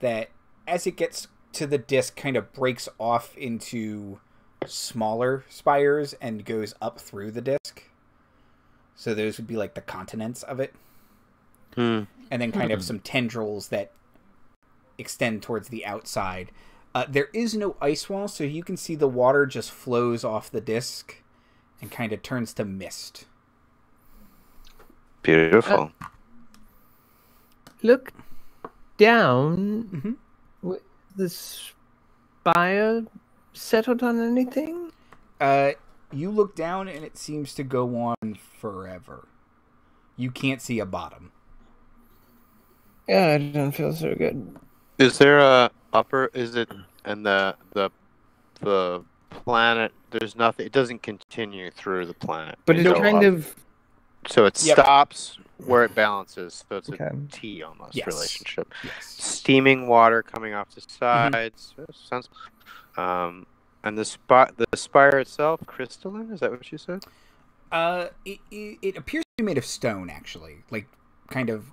that as it gets to the disc, kind of breaks off into smaller spires and goes up through the disc. So those would be like the continents of it. And then kind of some tendrils that extend towards the outside. There is no ice wall, so you can see the water just flows off the disc and kind of turns to mist. Beautiful. Look down. The spire settled on anything? You look down and it seems to go on forever. You can't see a bottom. Yeah, I don't feel so good. Is there a upper? Is it and the planet? There's nothing. It doesn't continue through the planet. But it kind of. So it stops where it balances. So it's Okay. a T almost Yes. relationship. Yes. Steaming water coming off the sides. Sounds. And the spire itself, crystalline. Is that what you said? It appears to be made of stone, actually, like kind of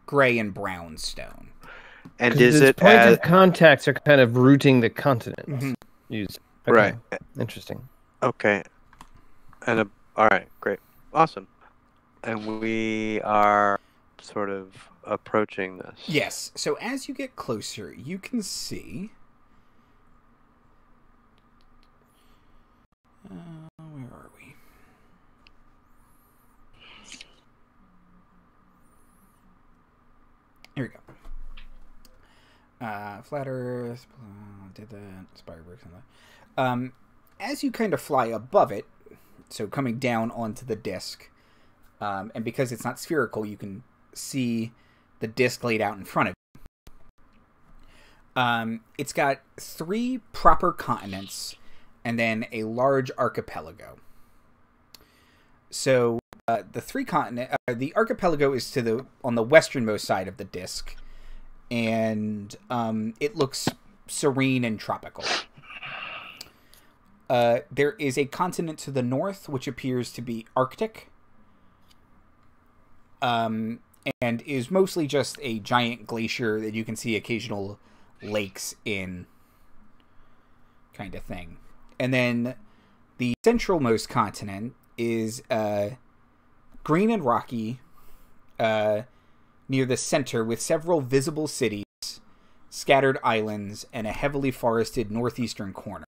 gray and brown stone. And is the it points of contacts are kind of rooting the continent? Okay. Right? Interesting. Okay. And all right, great, awesome. And we are sort of approaching this. Yes. So as you get closer, you can see. Where are we? Here we go. Flat Earth, did that, Spireworks, and that. As you kind of fly above it, so coming down onto the disc, and because it's not spherical, you can see the disc laid out in front of it. It's got 3 proper continents and then a large archipelago. So the archipelago is on the westernmost side of the disc, and it looks serene and tropical. There is a continent to the north, which appears to be Arctic, and is mostly just a giant glacier that you can see occasional lakes in, kind of thing. And then the centralmost continent is green and rocky, near the center, with several visible cities, scattered islands, and a heavily forested northeastern corner.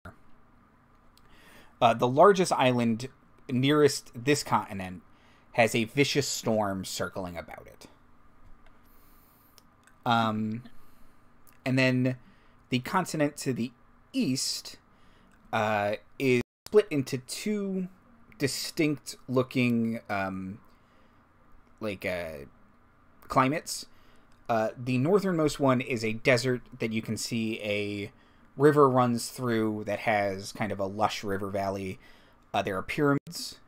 The largest island nearest this continent has a vicious storm circling about it. And then the continent to the east is split into 2 distinct looking climates. The northernmost one is a desert that you can see a river runs through that has kind of a lush river valley. There are pyramids,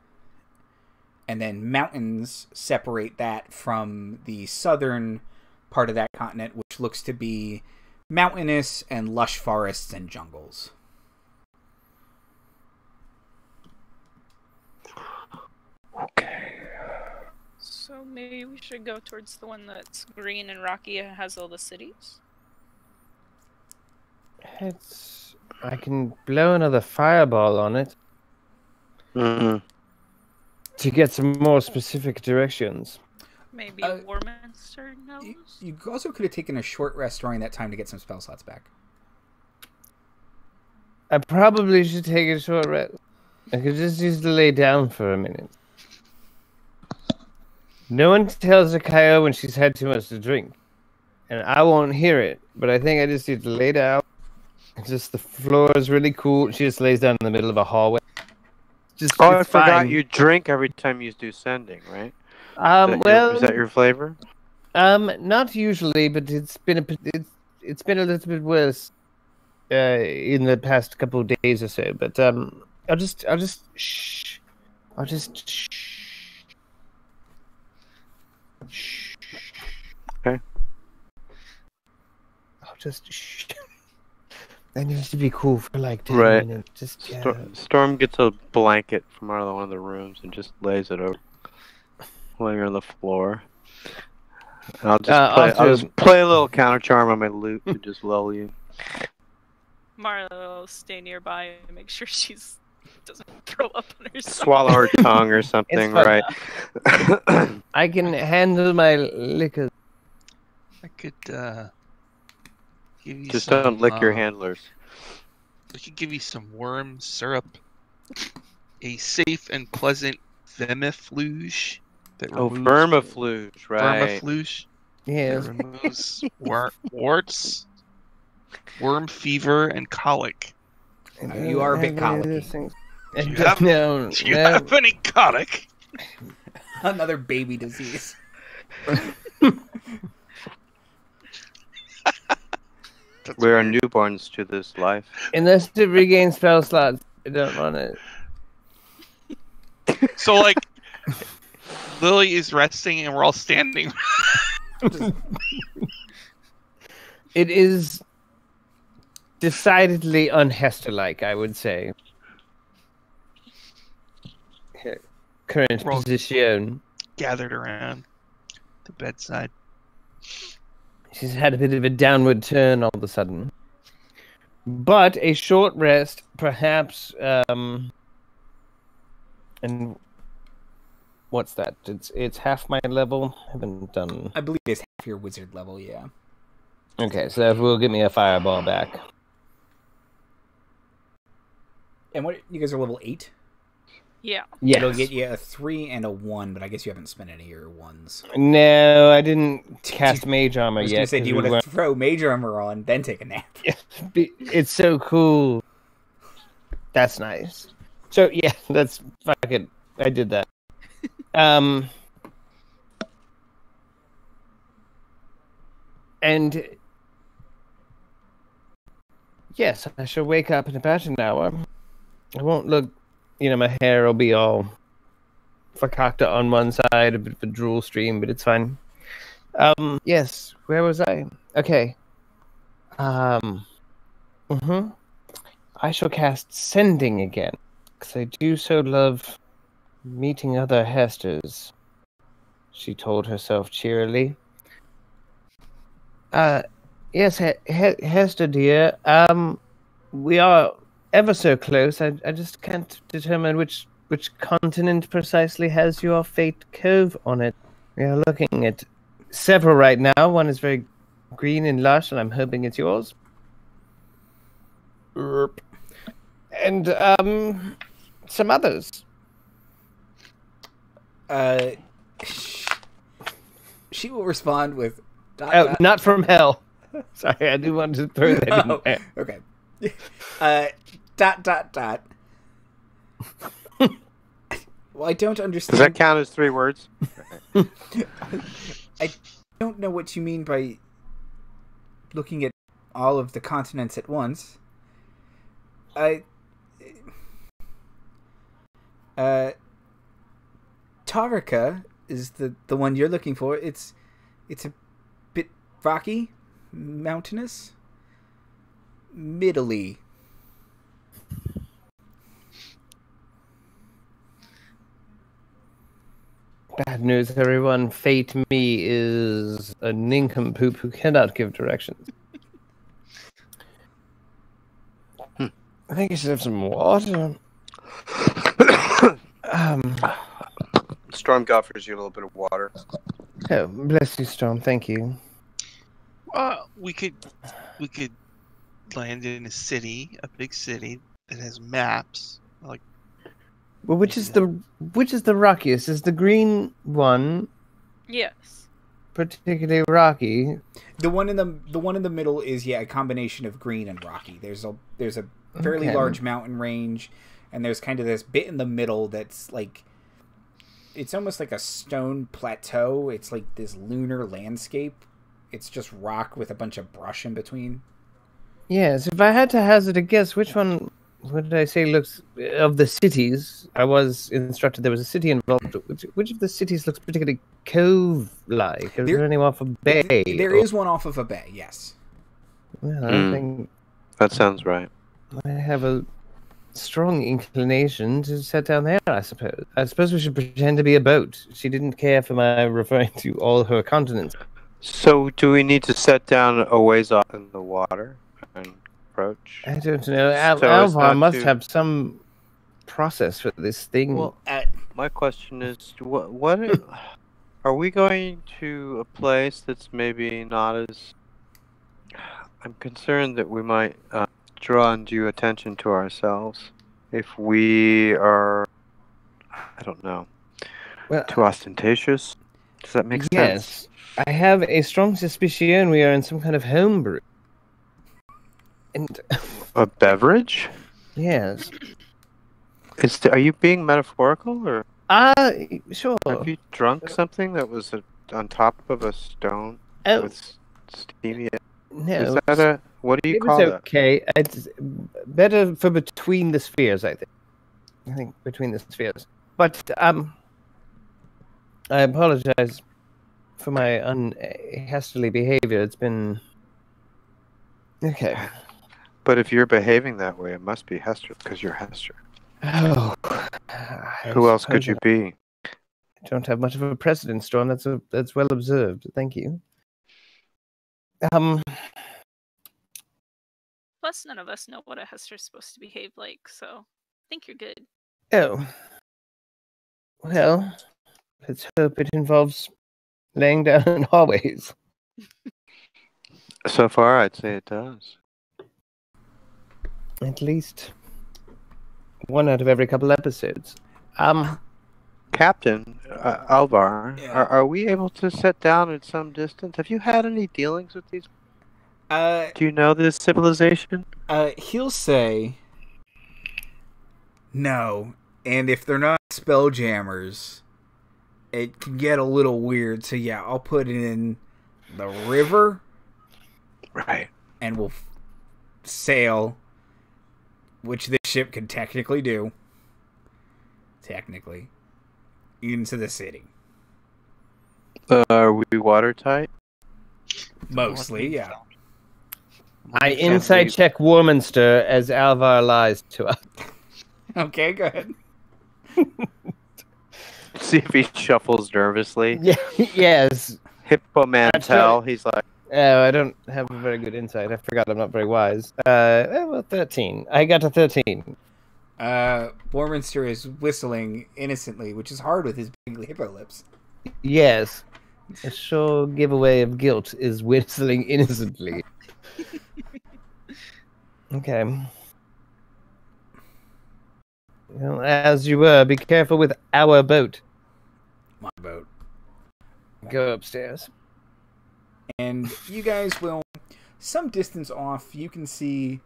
and then mountains separate that from the southern part of that continent, which looks to be mountainous and lush forests and jungles. Okay. So maybe we should go towards the one that's green and rocky and has all the cities? I can blow another fireball on it to get some more specific directions. Maybe Warminster knows? You also could have taken a short rest during that time to get some spell slots back. I probably should take a short rest. I could just use to lay down for a minute. No one tells a Kyo when she's had too much to drink. And I won't hear it, but I think I just need to lay down. Just the floor is really cool. She just lays down in the middle of a hallway. I forgot you drink every time you do sending, right? Is that your flavor? Not usually, but it's been a little bit worse in the past couple of days or so. But I'll just shh. Okay. I'll just shh. That needs to be cool for like 10 minutes. Just Storm gets a blanket from out of one of the rooms and just lays it over, laying on the floor. I'll just play a little counter charm on my lute to just lull you. Marla will stay nearby and make sure she's doesn't throw up on herself. Swallow her tongue or something, right? I can handle my liquor. I could give you Just some, don't lick your handlers. I could give you some worm syrup, a safe and pleasant vermifuge. Vermifuge, right? Vermifuge. Yes. That removes warts, worm fever, and colic. You are a bit colicky. Do you have any colic? Another baby disease. We are newborns to this life. Unless it regains spell slots, I don't want it. So, like, Lily is resting and we're all standing. It is decidedly un-Hester-like, I would say. Her current position. Gathered around the bedside. She's had a bit of a downward turn all of a sudden. But a short rest, perhaps, and what's that? It's half my level. I haven't done. I believe it's half your wizard level, yeah. Okay, so that will give me a fireball back. And what? You guys are level 8? Yeah. Yes. It'll get you a 3 and a 1, but I guess you haven't spent any of your 1s. No, I didn't cast mage armor I was yet. going to say, do you want to throw mage armor on, then take a nap? It's so cool. That's nice. So, yeah, that's fucking... I did that. And... yes, I shall wake up in about an hour. I won't look... You know, my hair will be all fakakta on one side, a bit of a drool stream, but it's fine. Yes, where was I? Okay. I shall cast Sending again, because I do so love meeting other Hesters, she told herself cheerily. Yes, Hester dear, we are ever so close. I just can't determine which continent precisely has your Fate Cove on it. We are looking at several right now. One is very green and lush, and I'm hoping it's yours. And some others. She will respond with... Not from hell. Sorry, I do want to throw that in there. Okay. Well, I don't understand. Does that count as 3 words? I don't know what you mean by looking at all of the continents at once. Taraka is the one you're looking for. It's a bit rocky, mountainous, middly. Bad news, everyone. Fate Me is a nincompoop who cannot give directions. I think you should have some water. Storm offers you a little bit of water. Oh, bless you, Storm. Thank you. We could land in a city, a big city that has maps. Like, well, which is the rockiest? Is the green one? Yes. Particularly rocky. The one in the middle is a combination of green and rocky. There's a fairly large mountain range, and there's kind of this bit in the middle that's like, it's almost like a stone plateau. It's like this lunar landscape. It's just rock with a bunch of brush in between. Yes, if I had to hazard a guess, which one, what did I say, looks, of the cities, I was instructed there was a city involved. Which of the cities looks particularly cove-like? Is there any off a bay? There is one off of a bay, yes. Well, I think that sounds right. I have a strong inclination to set down there, I suppose. I suppose we should pretend to be a boat. She didn't care for my referring to all her continents. So, do we need to set down a ways off in the water and approach? I don't know. So as Alvar not must to- have some process for this thing. Well, My question is, are we going to a place that's maybe not as... I'm concerned that we might draw undue attention to ourselves if we are, I don't know, too ostentatious. Does that make sense? Yes. I have a strong suspicion we are in some kind of homebrew. And A beverage? yes. Are you being metaphorical, or Sure. have you drunk something that was on top of a stone Oh, with steamy? no. Is that what do you It call was that? okay. It's better for between the spheres, I think. I think between the spheres. But I apologize for my unhastily behavior. It's been okay. But if you're behaving that way, it must be Hester, because you're Hester. Oh, Who else could you be? I don't have much of a precedent, Storm. That's well observed. Thank you. Plus, none of us know what a Hester's supposed to behave like, so I think you're good. Oh. Well, let's hope it involves laying down in hallways. So far, I'd say it does. At least one out of every couple episodes. Captain Alvar, Yeah. are we able to set down at some distance? Have you had any dealings with these? Do you know this civilization? He'll say no, and if they're not spelljammers, it can get a little weird. So yeah, I'll put it in the river, Right. and we'll sail, which this ship can technically do. Technically, into the city. Are we watertight? Mostly, yeah. I inside check Warminster as Alvar lies to us. Okay, go ahead. See if he shuffles nervously. Yeah, yes. Hippo man That's tell. right. He's like, Oh, I don't have a very good insight. I forgot I'm not very wise. Well, 13. I got a 13. Warminster is whistling innocently, which is hard with his big hippo lips. Yes. A sure giveaway of guilt is whistling innocently. Okay. Well, as you were, be careful with our boat. My boat. Go upstairs. And you guys will, some distance off, you can see,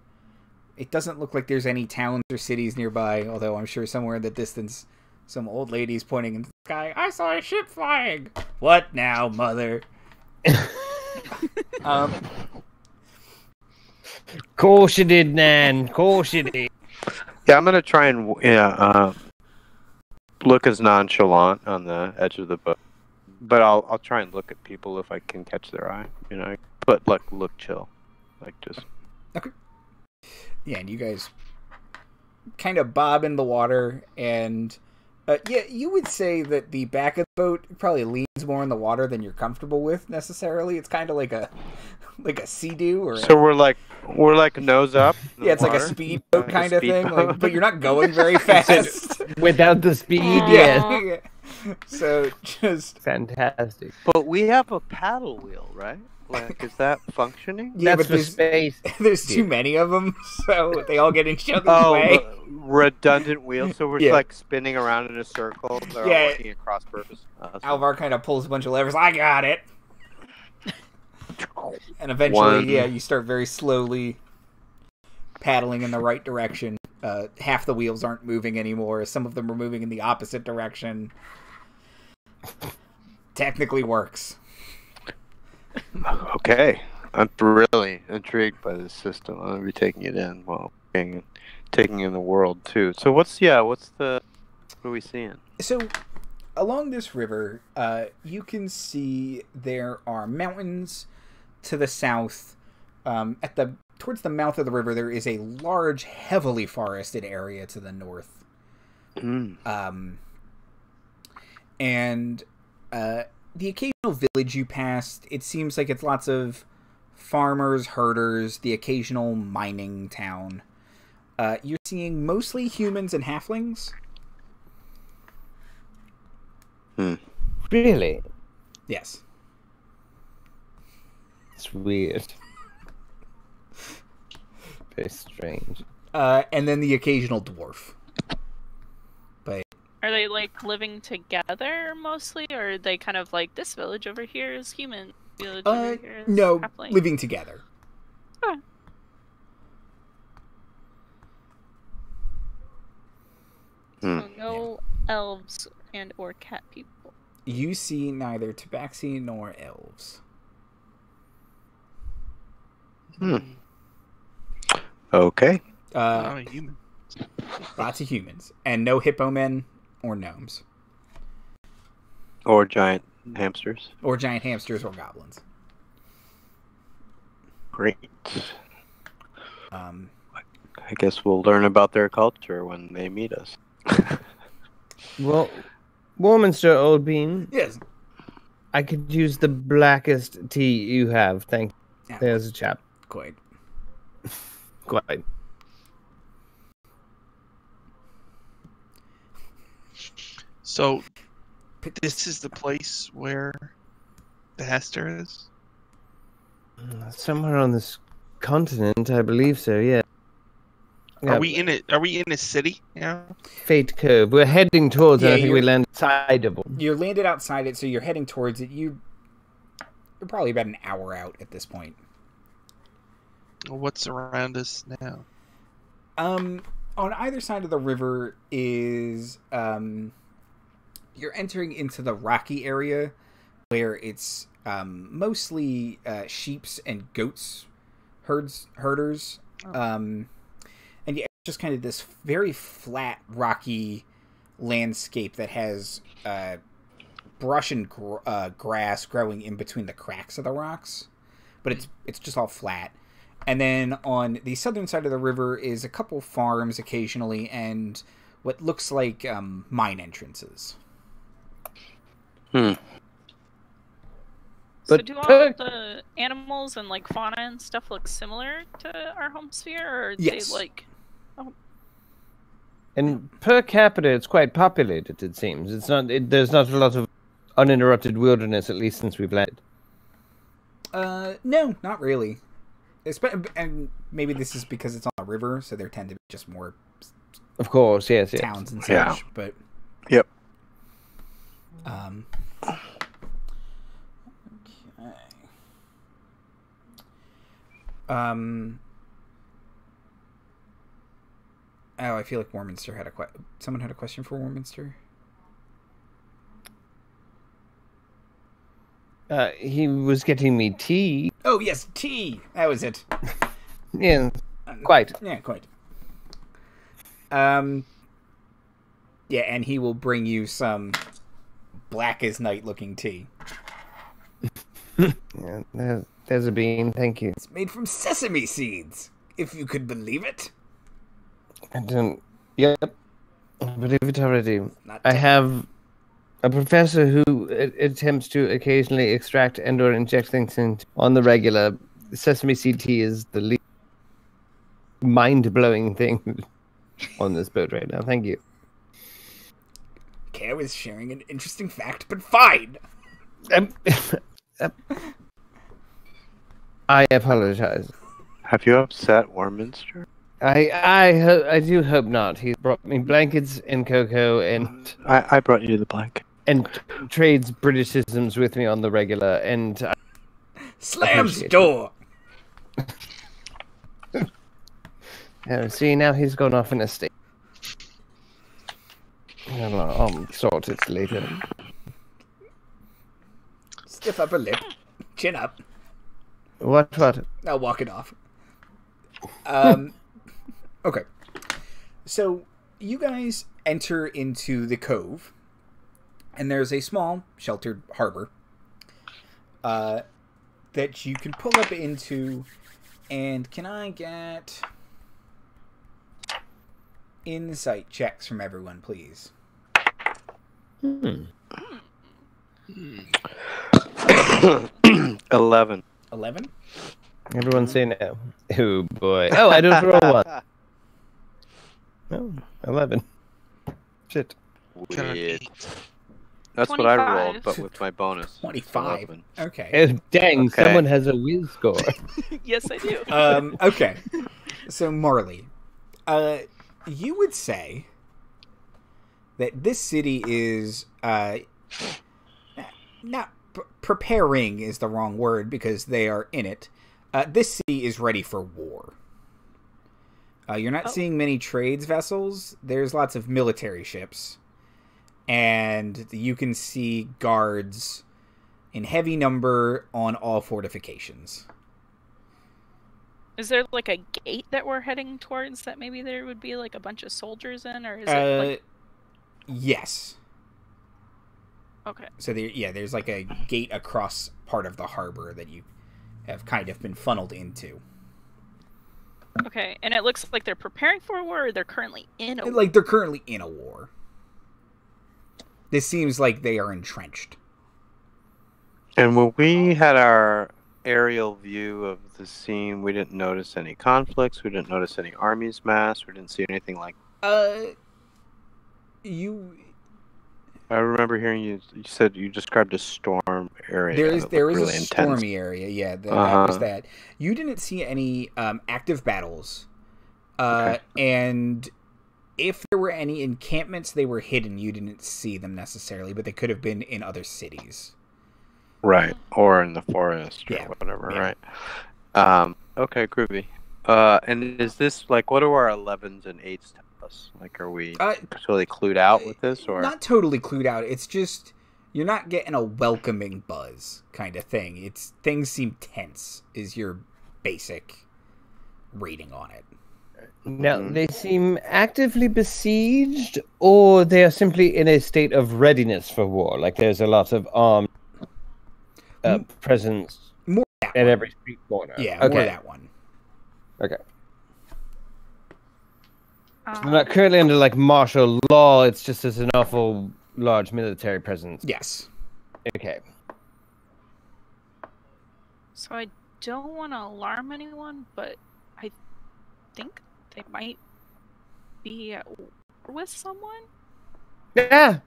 it doesn't look like there's any towns or cities nearby, although I'm sure somewhere in the distance, some old lady's pointing in the sky, I saw a ship flying! What now, mother? Course you did, Nan. Course you did. yeah, I'm gonna try and look as nonchalant on the edge of the boat, but I'll try and look at people if I can catch their eye, you know. But like, look chill, like just. Okay. Yeah, and you guys kind of bob in the water, and yeah, you would say that the back of the boat probably leans more in the water than you're comfortable with necessarily. It's kind of like a sea-doo, or So we're like nose up. in the yeah, it's like a water? speedboat Like a kind of thing, speedboat. but you're not going very fast. Without the speed, Yeah. yes. So just Fantastic. But we have a paddle wheel, right? Like, is that functioning? yeah, That's but for space. there's too many of them, so they all get in each other's Oh, way. redundant wheel. So we're Yeah. like spinning around in a circle. They're Yeah. all working at cross purpose. Alvar kind of pulls a bunch of levers. I got it. And eventually, One. yeah, you start very slowly paddling in the right direction. Half the wheels aren't moving anymore. Some of them are moving in the opposite direction. Technically works. Okay, I'm really intrigued by this system. I'm gonna be taking it in while taking in the world too. So what are we seeing? So, along this river, you can see there are mountains to the south. Towards the mouth of the river, there is a large, heavily forested area to the north. Mm. And the occasional village you passed, it seems like it's lots of farmers, herders, the occasional mining town. You're seeing mostly humans and halflings. Really? Yes. It's weird. Very strange. And then the occasional dwarf. But Are they like living together mostly, or are they kind of like this village over here is human, village over here is no, halfling? living together. Oh. So no elves and or cat people. You see neither Tabaxi nor elves. Okay. Human. Lots of humans. And no hippo men or gnomes. Or giant hamsters. Or giant hamsters or goblins. Great. I I guess we'll learn about their culture when they meet us. Well, Warminster, Old Bean, Yes. I could use the blackest tea you have. Thank you. Yeah. There's a chap. Quite. Quite. So, this is the place where the Hester is? Somewhere on this continent, I believe so, yeah. Are we in it? Are we in a city? Yeah. Fate Cove. We're heading towards it. Yeah, I think we land inside of it. You're landed outside it, so you're heading towards it. You're probably about an hour out at this point. What's around us now? On either side of the river is you're entering into the rocky area where it's mostly sheeps and goats herders. And yeah, just kind of this very flat, rocky landscape that has brush and grass growing in between the cracks of the rocks, but it's just all flat. And then on the southern side of the river is a couple farms occasionally and what looks like mine entrances. So But do all the animals and like fauna and stuff look similar to our home sphere, or are Yes. they like? And per capita, it's quite populated, it seems. It's not. There's not a lot of uninterrupted wilderness, at least since we've landed. No, not really. And maybe this is because it's on a river, so there tend to be just more Of course, yes, yes. towns and such. Yeah. But Yep. okay. Oh, I feel like Warminster had someone had a question for Warminster. He was getting me tea. Oh yes, tea. That was it. Yeah, quite. Yeah, quite. Yeah, and he will bring you some black as night looking tea. Yeah, there's a bean. Thank you. It's made from sesame seeds, if you could believe it. I don't. Yep. I believe it already. Not I have a professor who attempts to occasionally extract and/or inject things into on the regular. Sesame seed tea is the least mind-blowing thing on this boat right now. Thank you. Okay, I was sharing an interesting fact, but fine. I apologize. Have you upset Warminster? I do hope not. He brought me blankets and cocoa and I brought you the blanket. trades Britishisms with me on the regular, and Slams appreciate door. see, now he's gone off in a state. I'll sort it later. Stiff upper lip. Chin up. What? Now walk it off. Okay. So, you guys enter into the cove, and there's a small, sheltered harbor that you can pull up into, and can I get insight checks from everyone, please? 11. 11? Everyone's saying no. Oh boy. Oh, I don't roll one. Oh, 11. Shit. Weird. That's what I 25. rolled, but with my bonus. 25. 11. Okay. Oh, dang, Okay. someone has a whiz score. Yes, I do. Okay. So, Marley, you would say that this city is not preparing is the wrong word because they are in it. This city is ready for war. You're not seeing many trades vessels. There's lots of military ships. And you can see guards in heavy number on all fortifications. Is there like a gate that we're heading towards that maybe there would be like a bunch of soldiers in, or is it like... Yes. Okay. So there's like a gate across part of the harbor that you have kind of been funneled into. Okay, and it looks like they're preparing for a war, or they're currently in a war? Like they're currently in a war. This seems like they are entrenched. And when we had our aerial view of the scene, we didn't notice any conflicts, we didn't notice any armies massed, we didn't see anything like... You... I remember hearing you said you described a storm area. There is really a intense. stormy area, yeah. That was that. You didn't see any active battles. Okay. And if there were any encampments, they were hidden. You didn't see them necessarily, but they could have been in other cities. Right, or in the forest or whatever, right. Okay, groovy. And is this, like, what do our 11s and 8s tell us? Like, are we totally clued out with this, or...? Not totally clued out. It's just, you're not getting a welcoming buzz kind of thing. Things seem tense, is your basic rating on it. Now, they seem actively besieged, or they are simply in a state of readiness for war. Like, there's a lot of armed presence more at every street corner. Yeah, more that one. Okay. So they're not currently under, like, martial law, it's just as an awful large military presence. Yes. Okay. So I don't want to alarm anyone, but I think they might be at war with someone. Yeah.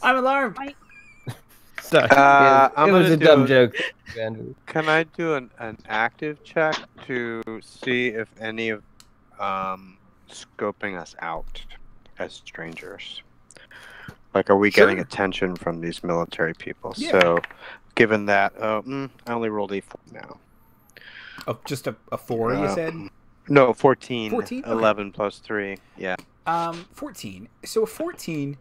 I'm alarmed. Sorry. It was a dumb joke. Can I do an active check to see if any of scoping us out as strangers? Like, are we getting attention from these military people? Yeah. So, given that, I only rolled a 4 now. Oh, just a 4, you said? No, 14. 14? 11 plus 3, yeah. 14. So, 14,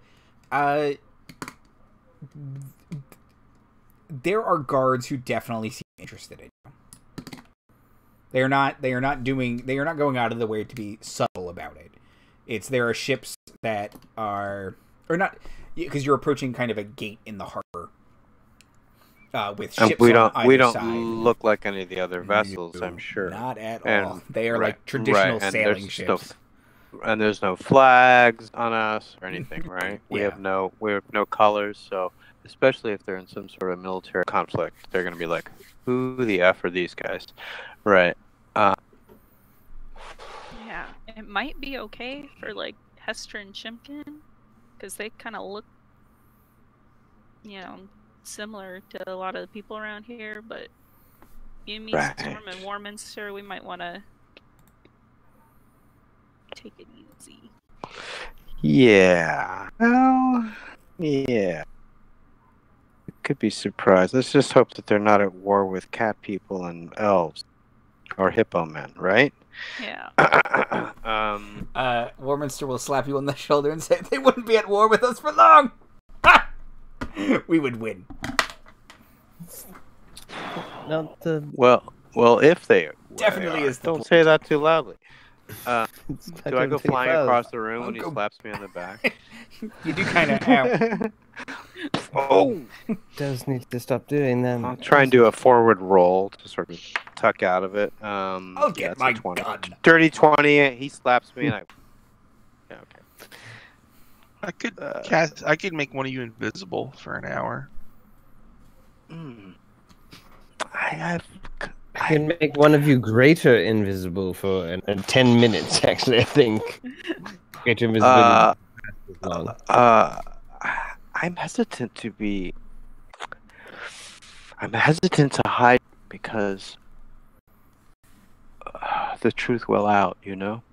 there are guards who definitely seem interested in you. They are not going out of the way to be subtle about it. There are ships that are, or not, because you're approaching kind of a gate in the harbor. With ships we on either we don't side. Look like any of the other vessels, I'm sure. Not at all. They are like traditional sailing ships. And there's no flags on us or anything, right? We have no colors, so especially if they're in some sort of military conflict, they're going to be like, who the F are these guys? Right. Yeah, it might be okay for, like, Hester and Chimken, because they kind of look, similar to a lot of the people around here, but you meet Storm and Warminster, we might want to take it easy. Yeah. Well, yeah. Could be surprised. Let's just hope that they're not at war with cat people and elves or hippo men, right? Yeah. Warminster will slap you on the shoulder and say they wouldn't be at war with us for long. Ha! We would win. Not the... Well, if they definitely is. Don't say that too loudly. Do I go flying across the room when he slaps me on the back? You do kind of have. Oh! Does need to stop doing that. I'll try and do a forward roll to sort of tuck out of it. I'll get my 20. gun. Dirty 20. He slaps me and I. Yeah, okay. I could cast. I could make one of you invisible for an hour. I can make one of you greater invisible for 10 minutes. Actually, I think greater invisibility. Long. I'm hesitant to be. I'm hesitant to hide because the truth will out, you know.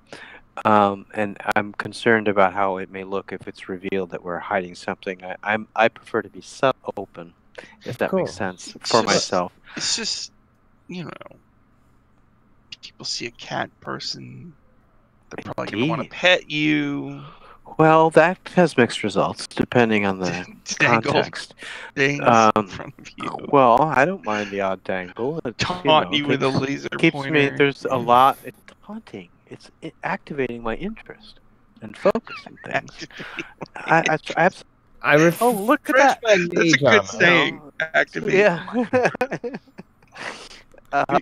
And I'm concerned about how it may look if it's revealed that we're hiding something. I prefer to be open, if that makes sense, for myself. It's just, you know, people see a cat person, they're probably going to want to pet you. Well, that has mixed results depending on the context. In front of you. Well, I don't mind the odd dangle. Taunt you with a laser pointer. There's a lot. It's taunting. It's activating my interest and focusing things. Look at that. That's a good saying. Activate. Yeah.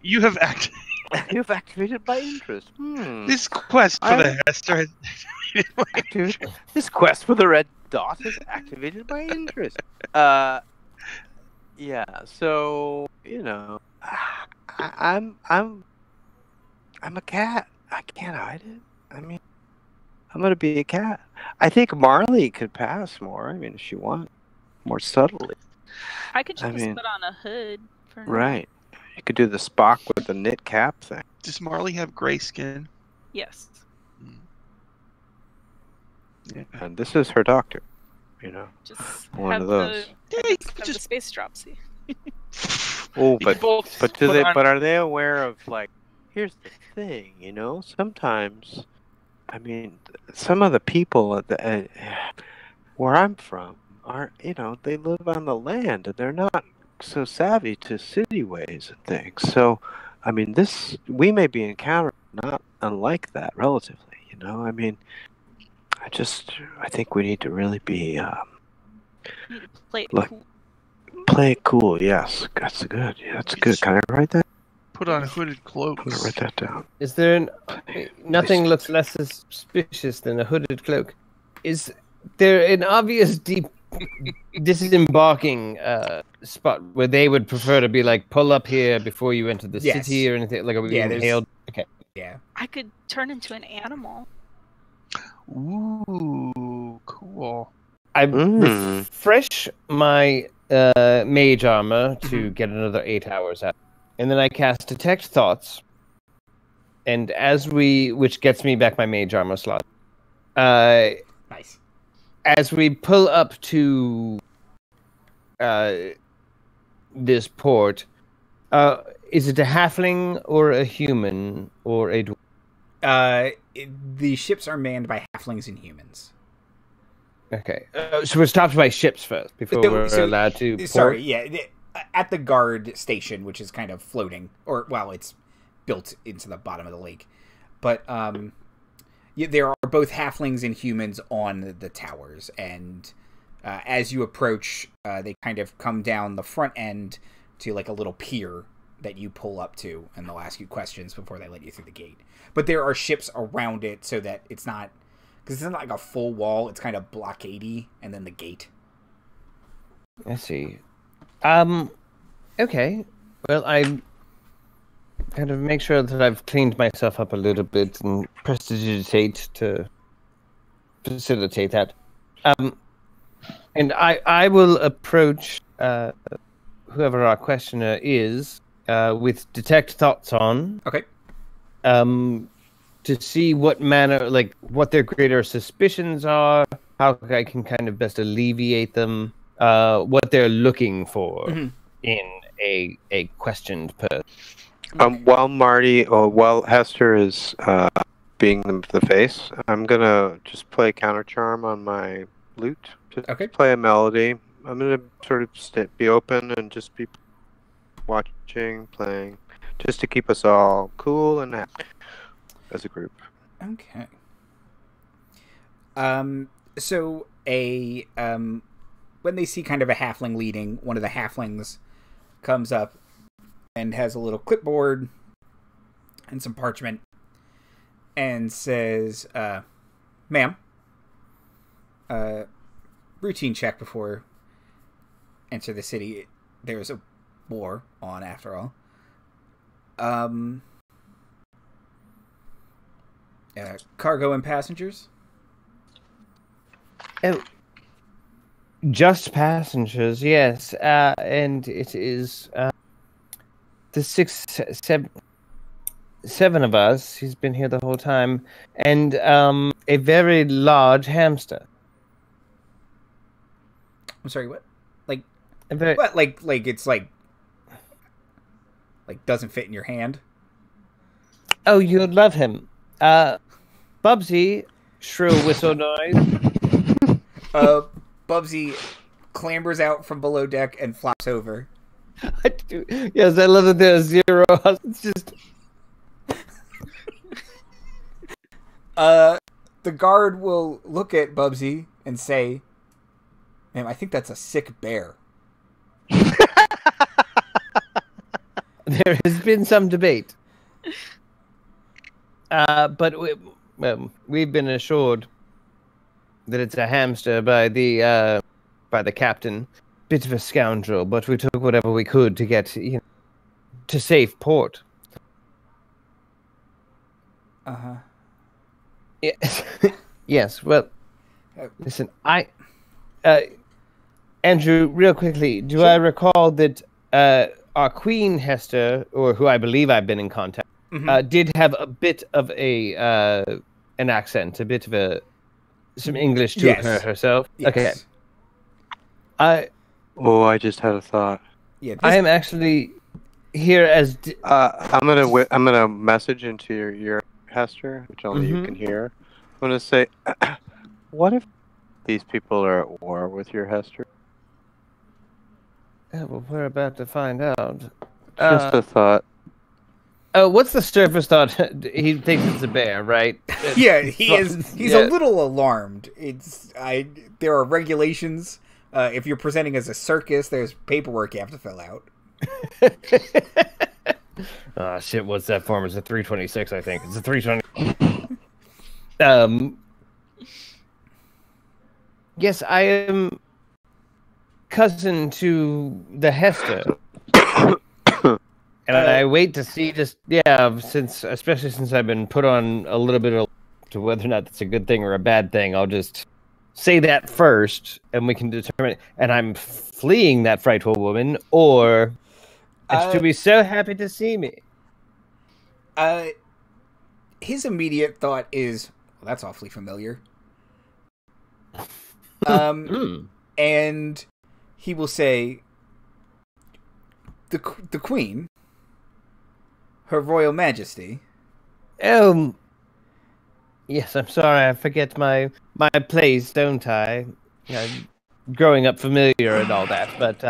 You have activated. You have activated my interest. This quest for the Hester has This quest for the red dot has activated my interest. Yeah. So you know, I'm a cat. I can't hide it. I mean, I'm gonna be a cat. I think Marley could pass more. I mean, if she wants more subtly. I could just put on a hood. For right. You could do the Spock with the knit cap thing. Does Marley have gray skin? Yes. Yeah, and this is her doctor. You know, just one of those. Have the space dropsy. Oh, but are they aware of like? Here's the thing, you know. Sometimes, I mean, some of the people at where I'm from are, you know, they live on the land and they're not so savvy to city ways and things. So, I mean, we may be encountering not unlike that relatively. You know, I mean, I think we need to really be play it cool. Play it cool. Yes, that's good. Yeah, that's good. Can I write that? Put on hooded cloaks. I'm gonna write that down. Is there nothing looks less suspicious than a hooded cloak? Is there an obvious disembarking spot where they would prefer to be like pull up here before you enter the city or anything like? Hailed? Okay. Yeah. I could turn into an animal. Ooh, cool. I refresh my mage armor to get another 8 hours out. And then I cast Detect Thoughts. And which gets me back my mage armor slot. Nice. As we pull up to this port, is it a halfling or a human or a dwarf? The ships are manned by halflings and humans. Okay. So we're stopped by ships first before we're allowed to port? Sorry, yeah. At the guard station, which is kind of floating, it's built into the bottom of the lake. But there are both halflings and humans on the towers, and as you approach, they kind of come down the front end to like a little pier that you pull up to, and they'll ask you questions before they let you through the gate. But there are ships around it so that it's not, because it's not like a full wall, it's kind of blockadey, and then the gate. I see. Okay. Well, I kind of make sure that I've cleaned myself up a little bit and prestidigitate to facilitate that. And I will approach whoever our questioner is with Detect Thoughts on. Okay. To see what manner, like, what their greater suspicions are, how I can kind of best alleviate them, what they're looking for in a questioned person. While Hester is being the face, I'm gonna just play counter charm on my lute. Just play a melody. I'm gonna sort of be open and just be watching, playing, just to keep us all cool and happy as a group. Okay. So when they see kind of a halfling leading, one of the halflings comes up and has a little clipboard and some parchment and says, "Ma'am, routine check before enter the city. There's a war on, after all. Cargo and passengers? Oh, just passengers, yes. And it is the seven of us. He's been here the whole time. And a very large hamster. I'm sorry, what? Like, Very... what? Like it's like doesn't fit in your hand? Oh, you'd love him. Bubsy, shrill whistle noise. Bubsy clambers out from below deck and flops over. I do. Yes, I love that there's zero. It's just... The guard will look at Bubsy and say, "Ma'am, I think that's a sick bear." There has been some debate. But we've been assured that it's a hamster by the captain. Bit of a scoundrel, but we took whatever we could to get to safe port. Yes. Yes. Well, listen, Andrew, real quickly, do I recall that our Queen Hester, or who I believe I've been in contact, did have a bit of an accent, a bit of some English to her herself? Yes. Okay. I just had a thought. Yeah, I am actually here as... I'm gonna message into your Hester, which only you can hear. I'm gonna say, what if these people are at war with your Hester? Yeah, well, we're about to find out. Just a thought. Oh, what's the surface thought? He thinks it's a bear, right? Yeah, he's a little alarmed. There are regulations. If you're presenting as a circus, there's paperwork you have to fill out. Oh, shit, what's that form? It's a 326, I think. It's a 320. Yes, I am cousin to the Hester. And I wait to see especially since I've been put on a little bit of to whether or not that's a good thing or a bad thing. I'll just say that first, and we can determine. And I'm fleeing that frightful woman, or she'll be so happy to see me. His immediate thought is, well, that's awfully familiar. And he will say, the Queen, Her Royal Majesty. Yes, I'm sorry, I forget my place, don't I? Growing up familiar and all that, but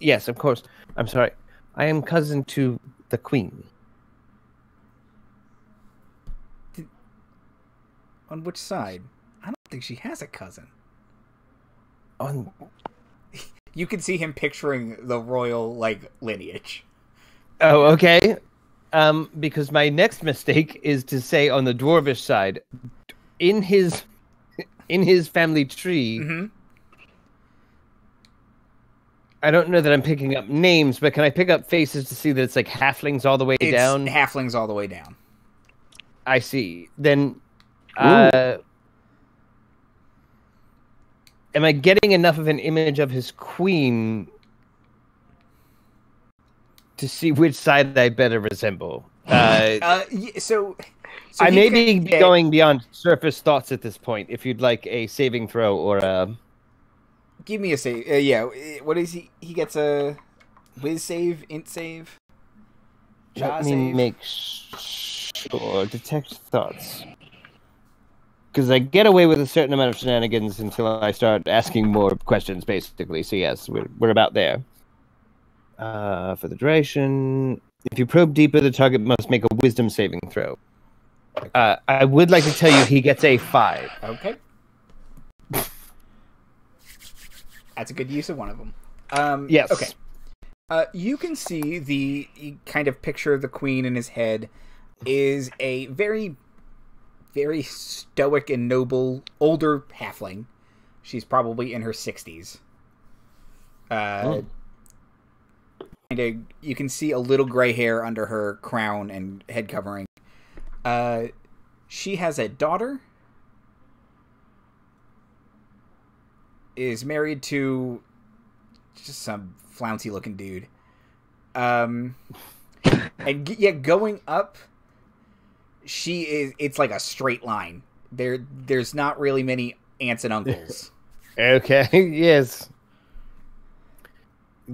yes, of course. I'm sorry. I am cousin to the Queen. On which side? I don't think she has a cousin. You can see him picturing the royal lineage. Oh, okay. Because my next mistake is to say on the dwarvish side, in his family tree. Mm-hmm. I don't know that I'm picking up names, but can I pick up faces to see that it's like halflings all the way down? It's halflings all the way down. I see. Then, am I getting enough of an image of his queen to see which side I better resemble? So I may be going beyond surface thoughts at this point. If you'd like a saving throw or a... Give me a save. Yeah, what is he? He gets a whiz save, int save. Let me make sure. Detect thoughts. Because I get away with a certain amount of shenanigans until I start asking more questions, basically. So yes, we're about there. For the duration, if you probe deeper, the target must make a wisdom saving throw. I would like to tell you he gets a 5. Okay. That's a good use of one of them. Yes. Okay. You can see the kind of picture of the queen in his head is a very very stoic and noble older halfling. She's probably in her 60s. You can see a little gray hair under her crown and head covering. She has a daughter. Is married to just some flouncy looking dude. And yet going up, it's like a straight line. There's not really many aunts and uncles. Okay, yes.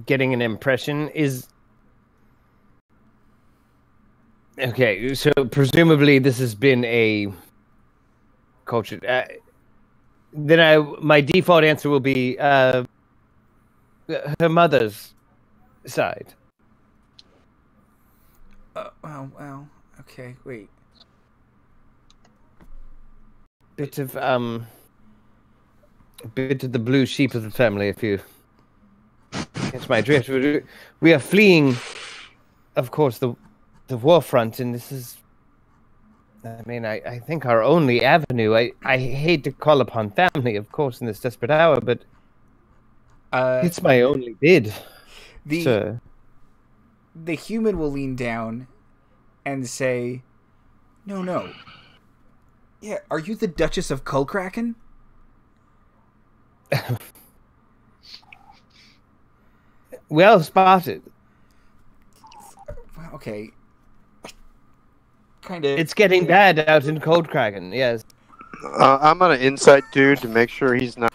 Getting an impression is... Okay, so presumably this has been a culture... then my default answer will be her mother's side. Well, okay, wait. Bit of the blue sheep of the family, if you catch my drift. We are fleeing, of course, the war front, and this is... I mean, I think our only avenue. I hate to call upon family, of course, in this desperate hour, but it's my only bid, sir. The human will lean down and say, No. Yeah, are you the Duchess of Kulkraken? Well spotted. Well, okay. Kind of. It's getting bad out in Coldkraken, yes. I'm gonna insight dude to make sure he's not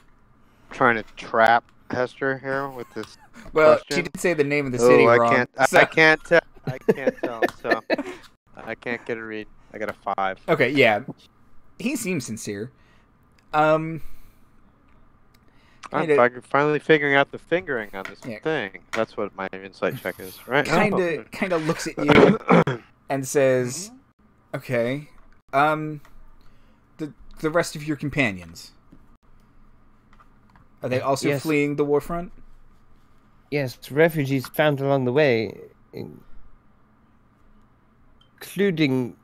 trying to trap Hester here with this. Well, question. she did say the name of the city wrong. I can't tell. I can't tell. So I can't get a read. I got a 5. Okay, yeah. He seems sincere. I'm finally figuring out the fingering on this thing. That's what my insight check is, right? Kind of looks at you and says, "Okay, the rest of your companions, are they also fleeing the war front?" Yes, refugees found along the way, including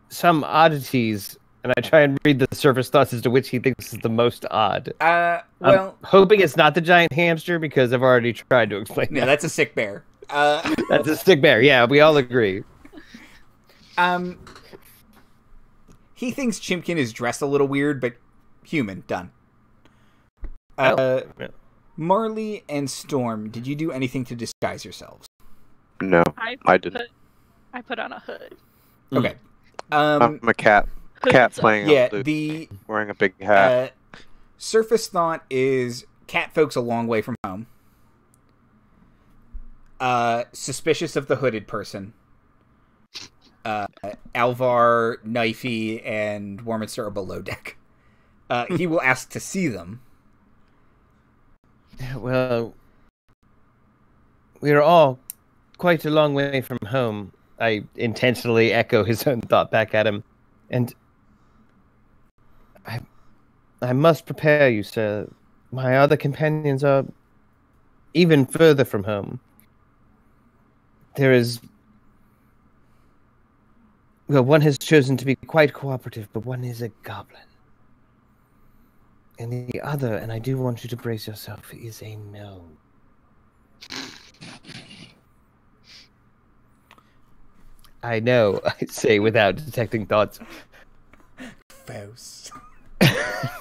some oddities. And I try and read the surface thoughts as to which he thinks is the most odd. Well, I'm hoping it's not the giant hamster because I've already tried to explain that. Yeah, that's a sick bear. That's a stick bear. Yeah, we all agree. He thinks Chimken is dressed a little weird, but human. Done. Marley and Storm, did you do anything to disguise yourselves? No, I didn't. I put on a hood. Okay. I'm a cat. Cat playing wearing a big hat. Surface thought is cat folks a long way from home. Suspicious of the hooded person. Alvar, Knifey, and Warminster are below deck. He will ask to see them. Well, we are all quite a long way from home. I intentionally echo his own thought back at him. And I must prepare you, sir. My other companions are even further from home. There is... Well, one has chosen to be quite cooperative, but one is a goblin. And the other, and I do want you to brace yourself, is a gnome. I know, I say without detecting thoughts. Gross.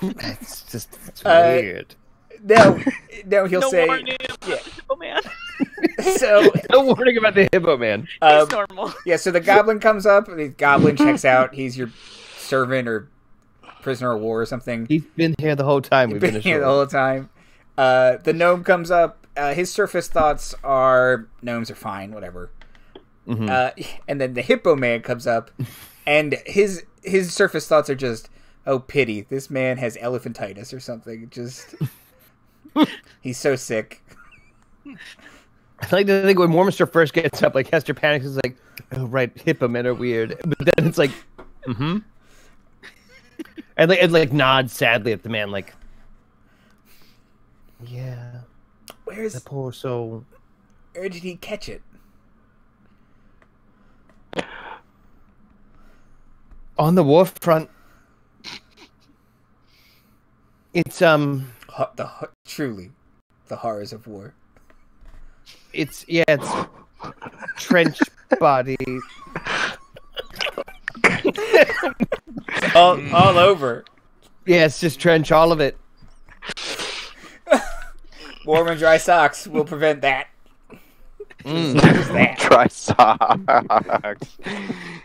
It's weird. No, he'll say... Warning about the Hippo Man. So, no warning about the Hippo Man. It's normal. Yeah, so the goblin comes up, the goblin checks out, he's your servant or prisoner of war or something. He's been here the whole time. He's been here the whole time. The gnome comes up, his surface thoughts are, gnomes are fine, whatever. Mm-hmm. And then the Hippo Man comes up, and his surface thoughts are just, oh, pity, this man has elephantitis or something. Just, he's so sick. I like to think when Warminster first gets up, like Hester panics, is like, oh right, Hippo Men are weird. But then it's like, mm-hmm. And like nods sadly at the man, like, yeah. Where's the poor soul? Where did he catch it? On the wharf front. It's Truly, the horrors of war. it's trench body. all over. Yeah, it's just trench, all of it. Warm and dry socks will prevent that. Dry socks.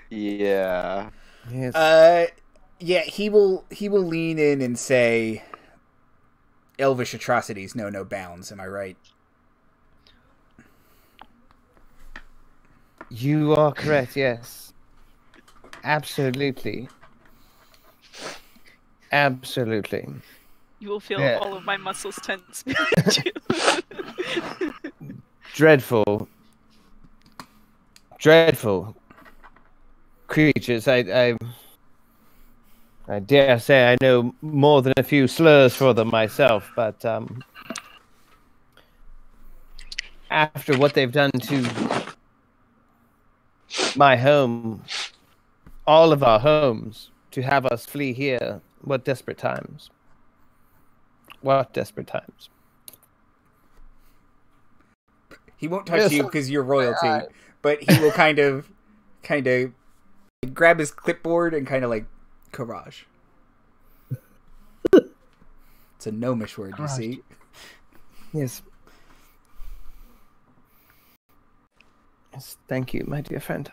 Yeah. Yes. Yeah, he will lean in and say, "Elvish atrocities know no bounds." Am I right? You are correct. Yes. Absolutely. Absolutely. You will feel Yeah. all of my muscles tense behind you. Dreadful creatures. I dare say I know more than a few slurs for them myself, but after what they've done to my home, all of our homes, to have us flee here, what desperate times. What desperate times. He won't touch you because you're royalty, but he will kind of grab his clipboard and kind of like courage. It's a gnomish word, you see. Yes. Yes, thank you, my dear friend.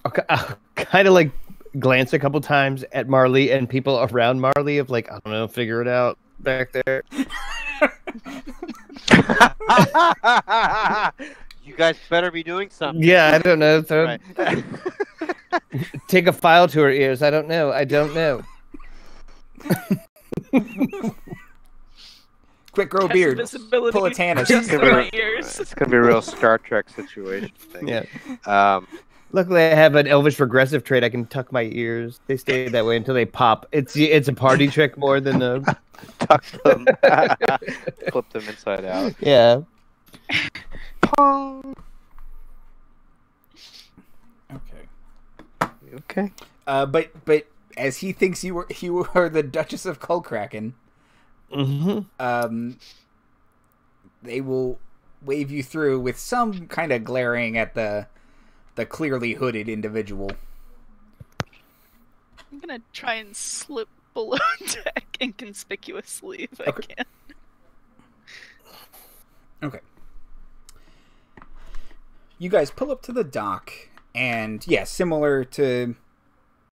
Okay, I'll kind of like glance a couple times at Marley and people around Marley of like, I don't know, figure it out back there. You guys better be doing something. Yeah, I don't know. Right. Take a file to her ears. I don't know. Quick, grow a Cast beard. invisibility Pull a Tannis. just through my ears. It's gonna be a real Star Trek situation thing. Yeah. Luckily, I have an elvish regressive trait. I can tuck my ears. They stay that way until they pop. It's a party trick more than a... Tuck them. Flip them inside out. Yeah. Pong. Okay. Okay. But as he thinks you were the Duchess of Kullkraken, they will wave you through with some kind of glaring at the clearly hooded individual. I'm gonna try and slip below deck inconspicuously if I can. Okay. You guys pull up to the dock, and yeah, similar to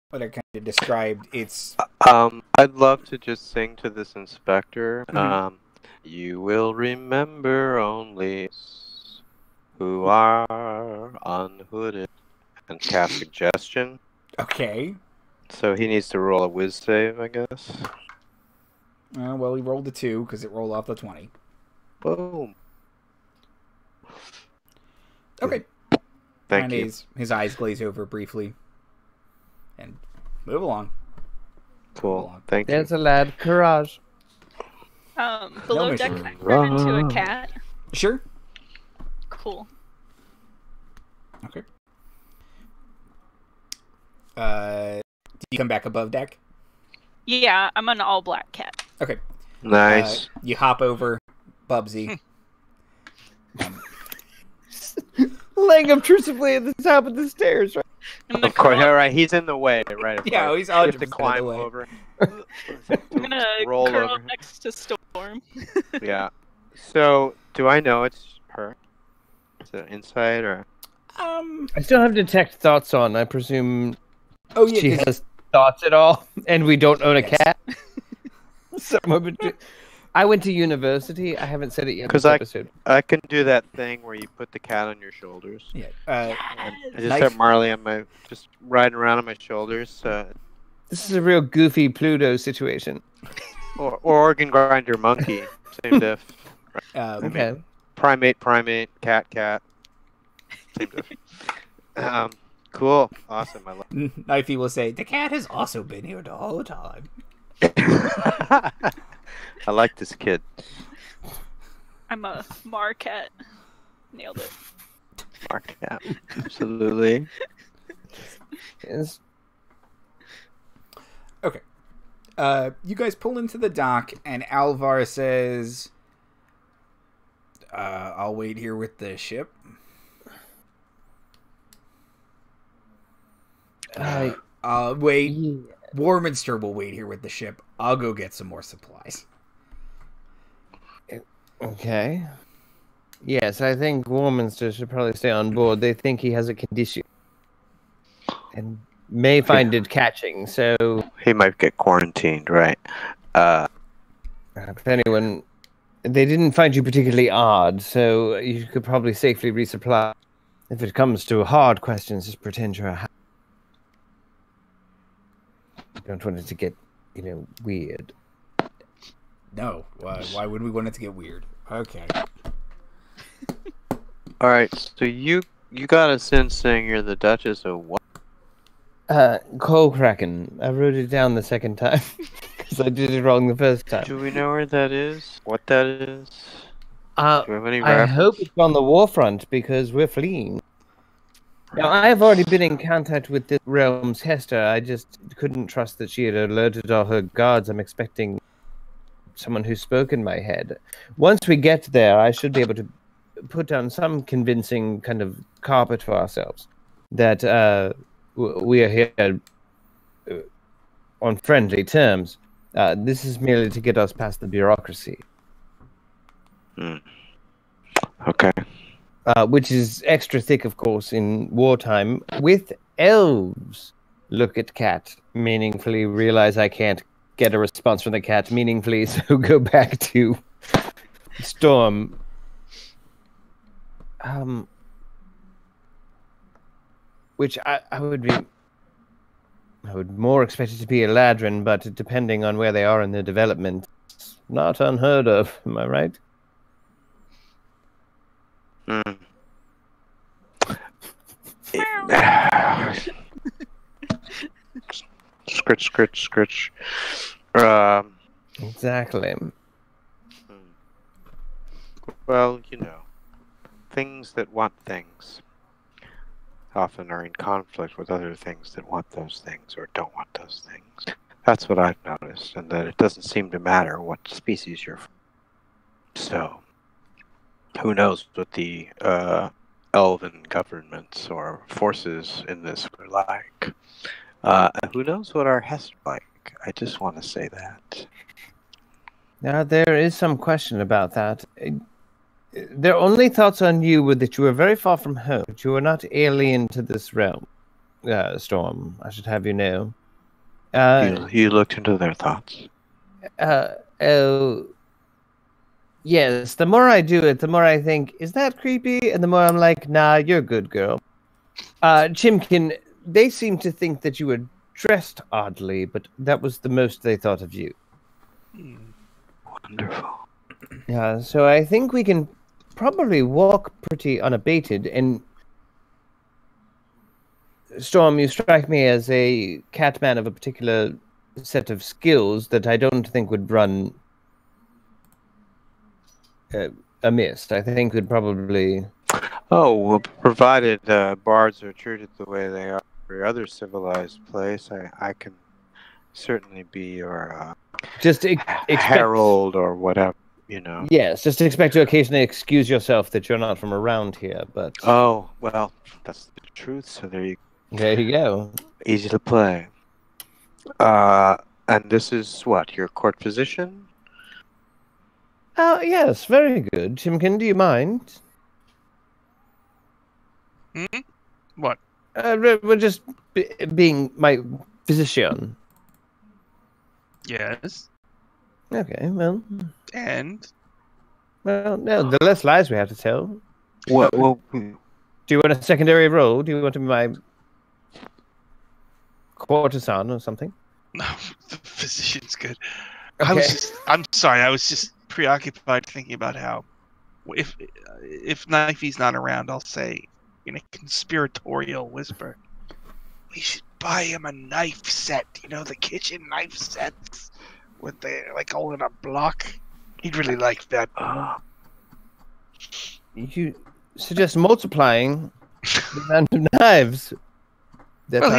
what I kind of described, it's... I'd love to just sing to this inspector. You will remember only who are unhooded, and cast suggestion. Okay. So he needs to roll a whiz save, I guess. Well, he rolled a 2 because it rolled off the 20. Boom. Okay. Thank and you. His eyes glaze over briefly. And move along. Cool. Thank you. There's a lad. Courage. Below deck, can I turn into a cat? Sure. Cool. Okay. Do you come back above deck? Yeah, I'm an all-black cat. Okay. Nice. You hop over Bubsy. Laying obtrusively at the top of the stairs. Right? Of course, all right. He's in the way, right? Yeah, he's you have 100% to climb in the way. over. I'm gonna roll curl over. next to Storm. Yeah. So, do I know it's her? Is it inside or? I still have detect thoughts on. I presume Oh yeah, she 'cause- has thoughts at all, and we don't own a Yes. cat. Somewhere between... I went to university. I haven't said it yet. 'Cause This episode. I can do that thing where you put the cat on your shoulders. yeah. I just Knife. have Marley on my, just riding around on my shoulders. This is a real goofy Pluto situation. Or organ grinder monkey. Same diff. Okay. Primate, cat. Same diff. Cool. Awesome. I love Knifey will say, the cat has also been here the whole time. I like this kid. I'm a Marcat. Nailed it. Mark, yeah. Absolutely. Yes. Okay. You guys pull into the dock, and Alvar says, I'll wait here with the ship. Wait. Yeah. Warminster will wait here with the ship. I'll go get some more supplies. Okay. Yes, I think Warminster should probably stay on board. They think he has a condition. And may find it catching, so... He might get quarantined, right? If anyone... They didn't find you particularly odd, so you could probably safely resupply. If it comes to hard questions, just pretend you're a... You don't want it to get, weird. No. Why would we want it to get weird? Okay. Alright, so you got a sense saying you're the Duchess of what? Coal Kraken. I wrote it down the second time, because I did it wrong the first time. Do we know where that is? What that is? Do we have any I reference? hope it's on the warfront, because we're fleeing. Now, I have already been in contact with this realm's Hester. I just couldn't trust that she had alerted all her guards. I'm expecting someone who spoke in my head. Once we get there, I should be able to put down some convincing kind of carpet for ourselves that we are here on friendly terms. This is merely to get us past the bureaucracy. Okay. Which is extra thick, of course, in wartime. With elves, look at cat, meaningfully realize I can't get a response from the cat meaningfully, so go back to Storm. Which I would more expect it to be a Ladrin, but depending on where they are in their development, it's not unheard of. Am I right? Scritch, scritch, scritch. Exactly. Well, things that want things often are in conflict with other things that want those things or don't want those things. That's what I've noticed, and that it doesn't seem to matter what species you're from. So, who knows what the elven governments or forces in this were like. Who knows what our Hester like? I just want to say that. Now, there is some question about that. Their only thoughts on you were that you were very far from home, that you were not alien to this realm. Storm, I should have you know. You looked into their thoughts. Yes, the more I do it, the more I think, is that creepy? And the more I'm like, nah, you're a good girl. Chimken, they seem to think that you were dressed oddly, but that was the most they thought of you. Wonderful. Yeah, so I think we can probably walk pretty unabated, and Storm, you strike me as a catman of a particular set of skills that I don't think would run amiss. I think would probably... Oh, well, provided bards are treated the way they are in every other civilized place, I can certainly be your just herald or whatever, Yes, just expect to occasionally excuse yourself that you're not from around here, but... Oh, well, that's the truth, so there you go. Easy to play. And this is what, your court physician? Yes, very good. Chimken, do you mind? What? We're just being my physician. Yes. Okay, well... And? Well, no, the less lies we have to tell. What? Well, do you want a secondary role? Do you want to be my courtesan or something? No, the physician's good. Okay. I'm sorry, I was just preoccupied thinking about how if Knifey's not around, I'll say in a conspiratorial whisper, we should buy him a knife set, the kitchen knife sets with the all in a block. He'd really like that. You suggest multiplying the amount of knives. Well,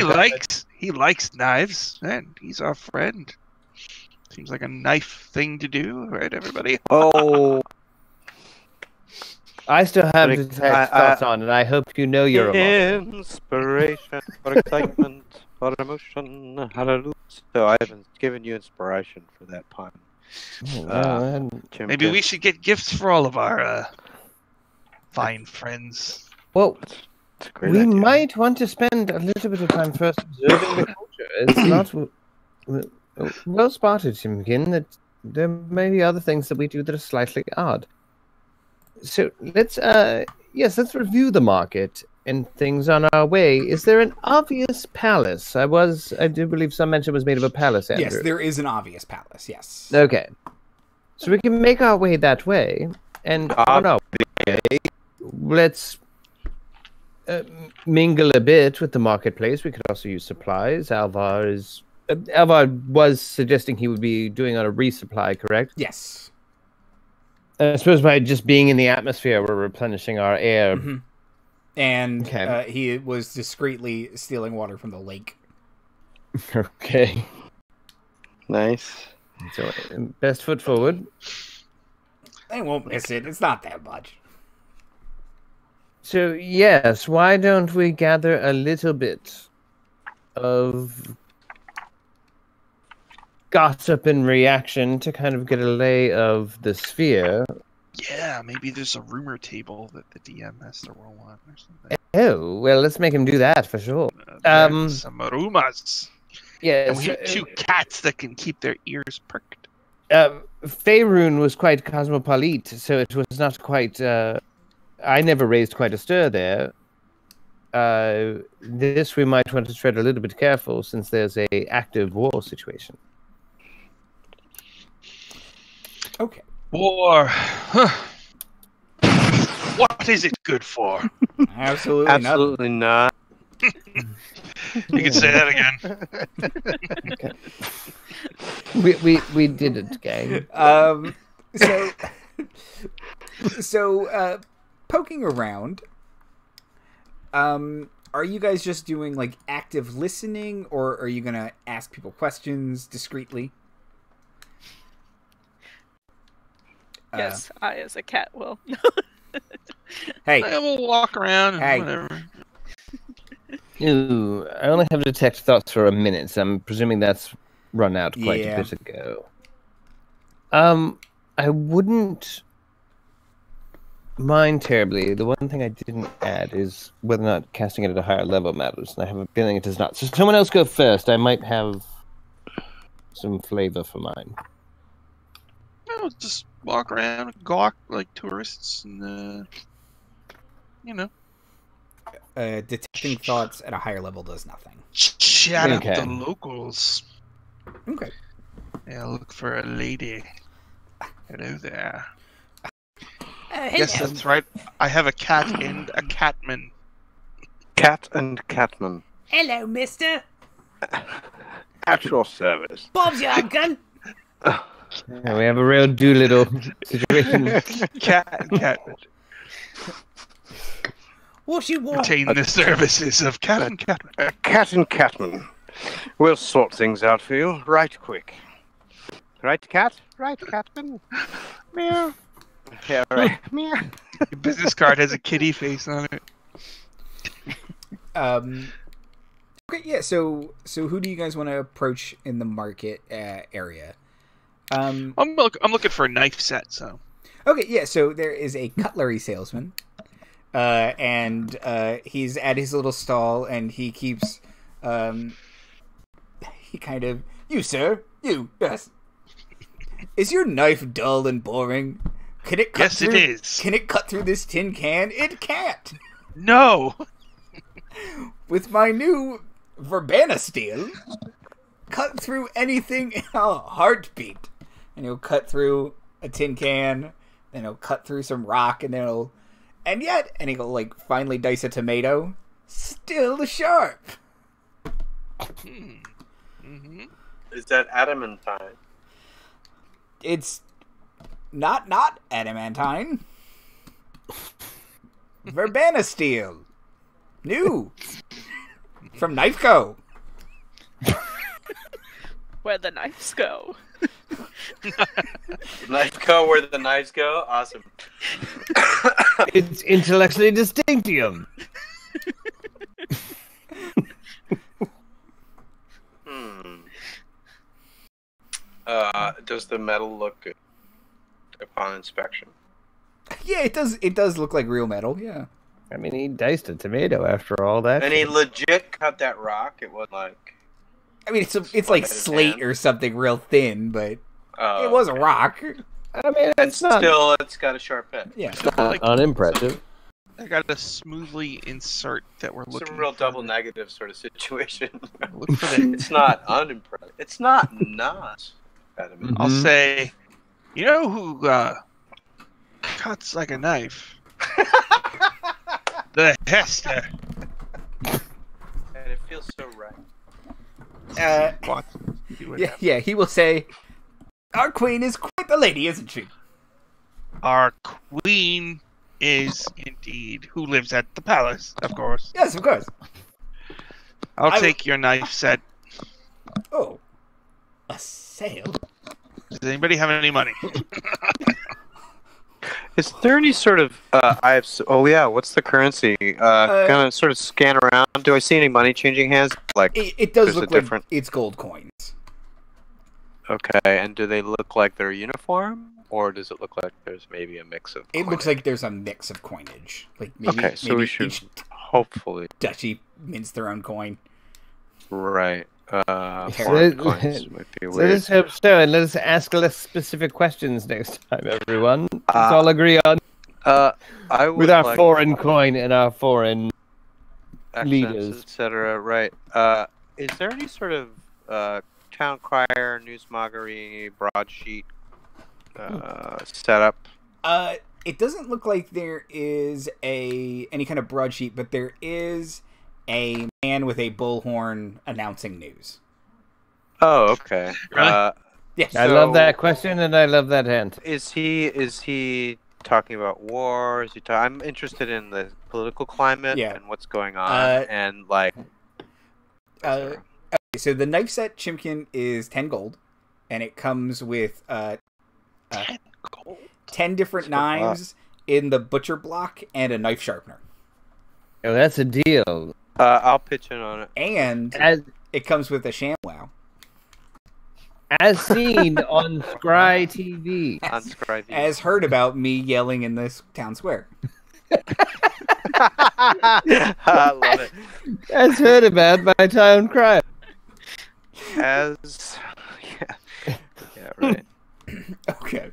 he likes knives, and he's our friend. Seems like a knife thing to do, right, everybody? Oh, I still have But detect thoughts on, and I hope you know you're a monster. inspiration for excitement, for emotion, hallelujah. So I haven't given you inspiration for that pun. Chimken. Maybe we should get gifts for all of our fine friends. Well, It's a great we idea. might want to spend a little bit of time first observing the culture. It's not well spotted, Chimken, that there may be other things that we do that are slightly odd. So let's review the market and things on our way. Is there an obvious palace? I do believe some mention was made of a palace, Andrew. Yes, there is an obvious palace. Yes. Okay. So we can make our way that way, and on our way, let's mingle a bit with the marketplace. We could also use supplies. Alvar was suggesting he would be doing on a resupply, correct? Yes. I suppose by just being in the atmosphere, we're replenishing our air. Mm-hmm. And Okay. he was discreetly stealing water from the lake. Okay. Nice. So, best foot forward. They won't miss it. It's not that much. So, yes, why don't we gather a little bit of gossip and reaction to kind of get a lay of the sphere? Yeah, maybe there's a rumor table that the DM has to roll on or something. Oh, well, let's make him do that for sure. There's some rumors. Yes. And we have two cats that can keep their ears perked. Faerun was quite cosmopolite, so it was not quite... I never raised quite a stir there. This we might want to tread a little bit careful since there's a active war situation. Okay. War. Huh. What is it good for? Absolutely not. You can say that again. Okay. We did it, gang. So poking around, are you guys just doing like active listening, or are you gonna ask people questions discreetly? Yes, I as a cat will. Hey, I will walk around and Hey. whatever. Ooh, I only have detect thoughts for a minute, so I'm presuming that's run out quite Yeah. a bit ago. I wouldn't mind terribly. The one thing I didn't add is whether or not casting it at a higher level matters, and I have a feeling it does not. So someone else go first. I might have some flavor for mine. I'll just walk around and gawk like tourists and, detecting thoughts at a higher level does nothing. chat up Okay. the locals. Okay. Yeah, look for a lady. Hello there. Hey, Yes, that's right. I have a cat and a catman. Cat and Catman. Hello, mister. At your service. Bob's your uncle. Yeah, we have a real Doolittle situation. Cat and catman. What you want? Retain the services of cat and catman. Cat and Catman. We'll sort things out for you right quick. Right, Cat? Right, Catman? Meow. Yeah, right. Meow. Your business card has a kitty face on it. Okay, yeah. So who do you guys want to approach in the market area? I'm looking for a knife set, so. Okay, yeah. So there is a cutlery salesman, and he's at his little stall, and he keeps, he kind of, you sir, you, yes. Is your knife dull and boring? Can it cut Yes, through, it is. Can it cut through this tin can? It can't. No! With my new verbena steel, cut through anything in a heartbeat. And he'll cut through a tin can, then he'll cut through some rock, and then he'll like finally dice a tomato. Still sharp. Mm-hmm. Is that adamantine? It's not adamantine. Verbena steel. New. From Knife Co. Where the knives go. Knife go where the knives go. Awesome. It's intellectually distinctium. Does the metal look good upon inspection? Yeah, it does. It does look like real metal. Yeah. I mean, he diced a tomato after all that. And he legit cut that rock. It was like. I mean, it's like slate or something real thin, but it was a rock. I mean, it's not Still, it's got a sharp head. Yeah. unimpressive. I got to smoothly insert that we're It's looking a real for double negative sort of situation. Look for the, It's not unimpressive. It's not impediment. I'll say, you know who cuts like a knife? The Hester. And it feels so right. What? Yeah, he will say, "Our queen is quite the lady, isn't she?" Our queen is indeed who lives at the palace, of course. Yes, of course. I'll take your knife set. Oh, a sale? Does anybody have any money? Is there any sort of what's the currency? Kind of sort of scan around. Do I see any money changing hands? Like It does there's look a like different- it's gold coins. Okay, and do they look like they're uniform, or does it look like there's maybe a mix of? It looks like there's a mix of coinage. Like maybe, Okay, so maybe we should each hopefully duchy mints their own coin. right. So- Foreign coins might be So weird. let's hope so, and let us ask less specific questions next time, everyone. Let's Uh, all agree on I would with our like foreign coin and our foreign. accents, leaders. etc. Right. Is there any sort of town crier, newsmoggery, broadsheet setup? It doesn't look like there is any kind of broadsheet, but there is a man with a bullhorn announcing news. Oh, okay. Really? Yes. I love that question, and I love that hint. Is he talking about war? Is he? I'm interested in the political climate Yeah. and what's going on, and like. Okay, so the knife set Chimken is 10 gold, and it comes with 10 different knives in the butcher block and a knife sharpener. Oh, that's a deal. I'll pitch in on it. And it comes with a ShamWow. As seen on Scry TV. Unscribe. As heard about me yelling in this town square. I love it. As heard about by Town Cry. As yeah, right. Okay.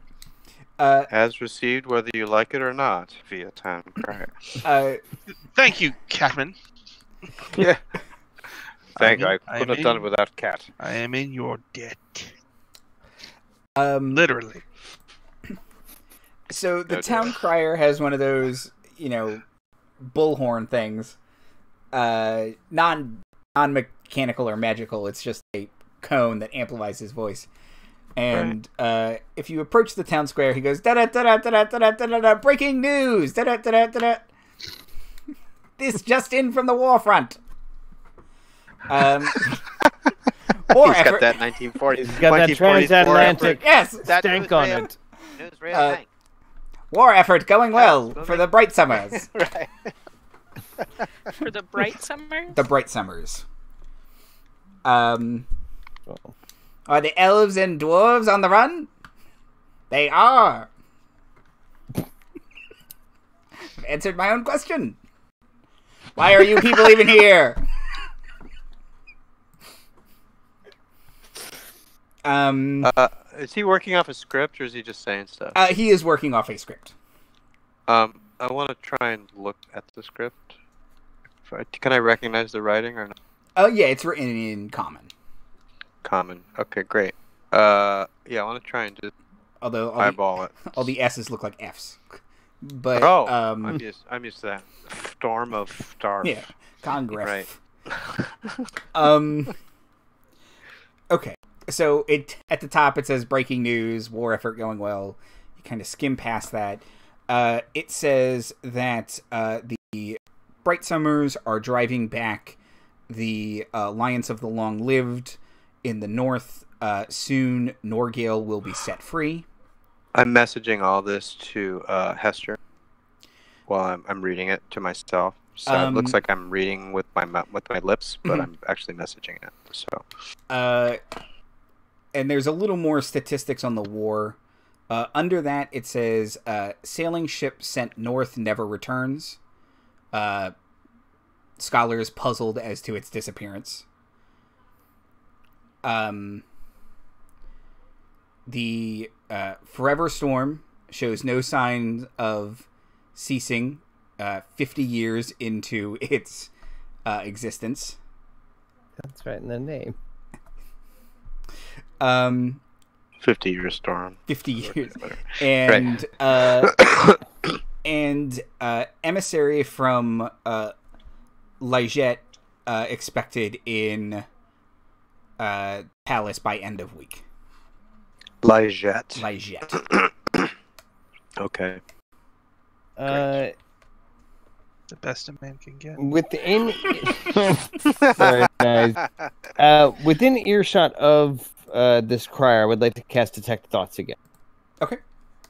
As received, whether you like it or not, via town crier. Thank you, Catman. Yeah. Thank you. I I couldn't have done it without cat. I am in your debt. Literally. So the No town doubt. crier has one of those, bullhorn things. Non-mechanical or magical. It's just a cone that amplifies his voice. And if you approach the town square, he goes da da da da da da da da da. Breaking news! Da da da da da da. This just in from the war front. War He's effort. got that 1940s. He's got that 1944 transatlantic Yes, That stank news on ray- it. news ray Uh, tank. war effort going well Absolutely. for the bright summers. Right. For the bright summer? The bright summers. Are the elves and dwarves on the run? They are. I've answered my own question. Why are you people even here? Is he working off a script or is he just saying stuff? He is working off a script. I want to try and look at the script. Can I recognize the writing or not? Oh yeah, it's written in common. Common. Okay, great. Yeah, I want to try and just Although eyeball it. all the S's look like F's. But I'm used to that. Storm of stars. yeah, Congress. Right. Okay. So at the top it says breaking news, war effort going well. You kind of skim past that. It says that the Bright Summers are driving back the Alliance of the Long-Lived in the north soon Norgale will be set free. I'm messaging all this to Hester while I'm reading it to myself. So it looks like I'm reading with my lips, but I'm actually messaging it. So, and there's a little more statistics on the war. Under that, it says sailing ship sent north never returns. Scholars puzzled as to its disappearance. The Forever Storm shows no signs of ceasing 50 years into its existence. That's right in the name. 50-year storm. 50 years. Right. And emissary from Liget expected in Palace by end of week. Liget. Okay. The best a man can get. Within very nice. Within earshot of this crier, I would like to cast Detect Thoughts again. Okay.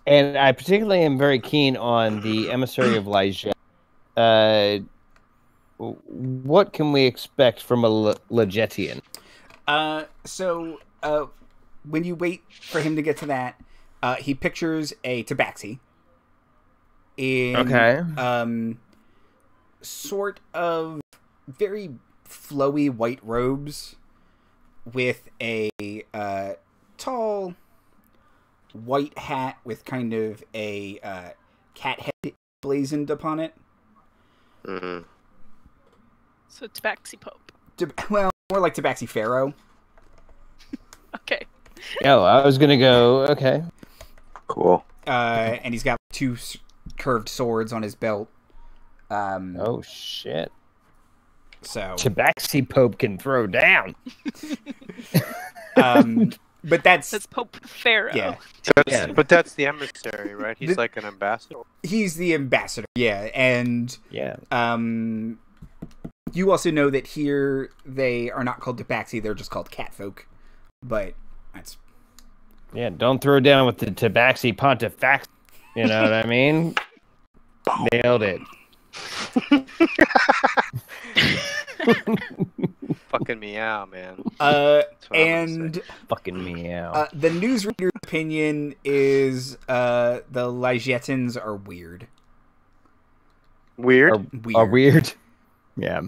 And I particularly am very keen on the emissary of Liget. What can we expect from a Ligetian? So when you wait for him to get to that, he pictures a Tabaxi in sort of very flowy white robes with a tall white hat with kind of a cat head blazoned upon it. Mm-hmm. So Tabaxi Pope. Well, more like Tabaxi Pharaoh. Okay. Oh, I was gonna go. Okay. Cool. And he's got two curved swords on his belt. Oh shit! So Tabaxi Pope can throw down. But that's Pope Pharaoh. Yeah. But that's the emissary, right? He's like an ambassador. He's the ambassador, yeah. And yeah. You also know that here they are not called Tabaxi; they're just called catfolk. But that's don't throw down with the Tabaxi Pontifax. You know what I mean? Nailed it. Fucking meow, man. And fucking meow. The newsreader's opinion is the Ligetans are weird. Weird? Are weird. Yeah.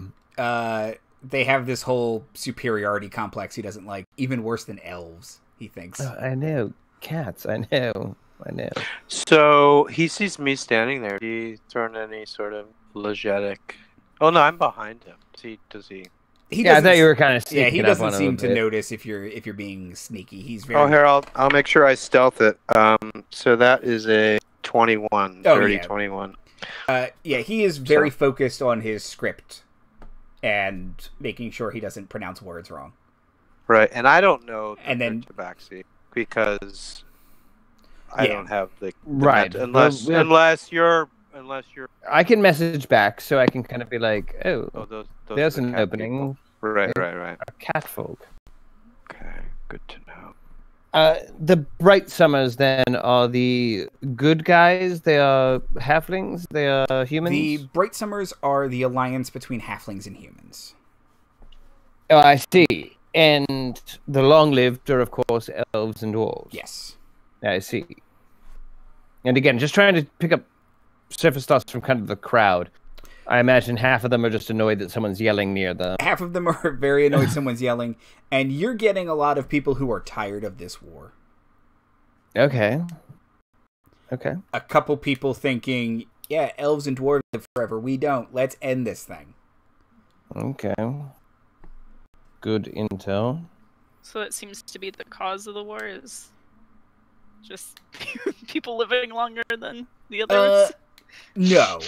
They have this whole superiority complex he doesn't like, even worse than elves, he thinks. I know. Cats, I know. So he sees me standing there. He thrown any sort of legetic. Oh no, I'm behind him. Does he? I thought you were kind of sneaking. Yeah, he doesn't seem to notice if you're being sneaky. He's very. Oh, here I'll make sure I stealth it. So that is a 21, 21. Yeah, he is very focused on his script and making sure he doesn't pronounce words wrong. Right, and I don't know and then Tabaxi because I don't have the right unless you're. I can message back, so I can kind of be like, those there's an opening. People. Right. Catfolk. Okay, good to know. The Bright Summers then are the good guys. They are halflings. They are humans. The Bright Summers are the alliance between halflings and humans. Oh, I see. And the long-lived are, of course, elves and dwarves. Yes. I see. And again, just trying to pick up surface thoughts from kind of the crowd. I imagine half of them are just annoyed that someone's yelling near them. Half of them are very annoyed someone's yelling, and you're getting a lot of people who are tired of this war. Okay. A couple people thinking, yeah, elves and dwarves live forever. We don't. Let's end this thing. Okay. Good intel. So it seems to be the cause of the war is just people living longer than the others? No.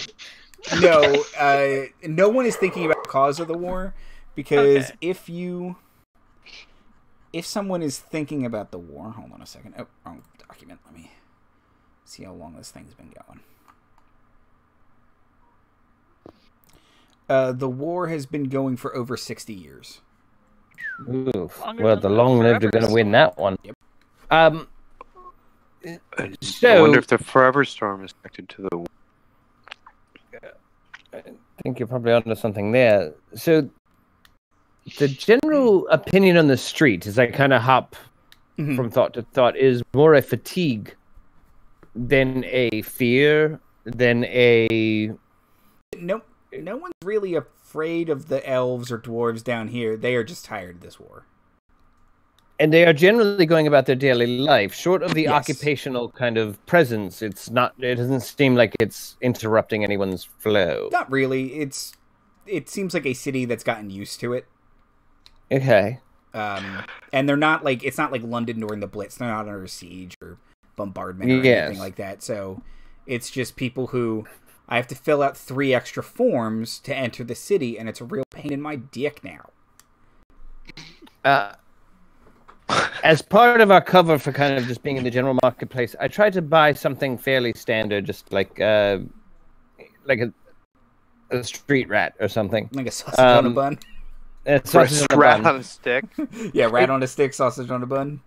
No one is thinking about the cause of the war, because if someone is thinking about the war, hold on a second. Oh, wrong document. Let me see how long this thing's been going. The war has been going for over 60 years. Oof. Longer Well, than the the long-lived are Forever going to win Storm. that one. Yep. I So wonder if the Forever Storm is connected to the. I think you're probably onto something there. So the general opinion on the street, as I kind of hop Mhm. from thought to thought, is more a fatigue than a fear, than a... No one's really afraid of the elves or dwarves down here. They are just tired of this war. And they are generally going about their daily life. Short of the Yes. occupational kind of presence, it's not. It doesn't seem like it's interrupting anyone's flow. Not really. It seems like a city that's gotten used to it. Okay. And they're not like, it's not like London during the Blitz. They're not under siege or bombardment or Yes. anything like that. So it's just people who, I have to fill out 3 extra forms to enter the city, and it's a real pain in my dick now. As part of our cover for kind of just being in the general marketplace, I tried to buy something fairly standard, just like a street rat or something. Like a sausage on a bun. A sausage on a Rat bun. on a stick. Yeah, rat on a stick, sausage on a bun.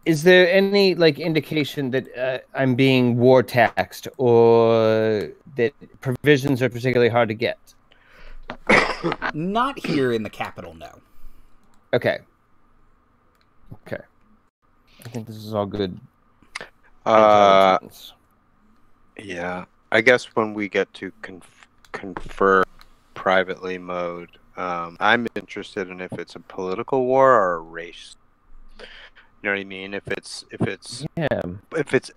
Is there any like indication that I'm being war taxed, or that provisions are particularly hard to get? Not here in the capital, no. Okay. I think this is all good. Yeah, I guess when we get to confer privately mode, I'm interested in if it's a political war or a race. You know what I mean? If it's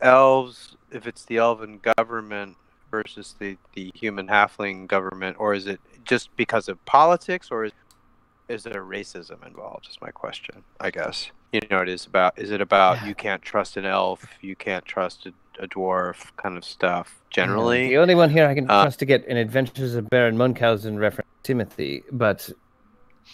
elves, if it's the elven government versus the human halfling government, or is it just because of politics, or is there racism involved? Is my question, I guess. You know, is it about you can't trust an elf, you can't trust a dwarf, kind of stuff generally? The only one here I can trust to get an Adventures of Baron Munchausen reference Timothy, but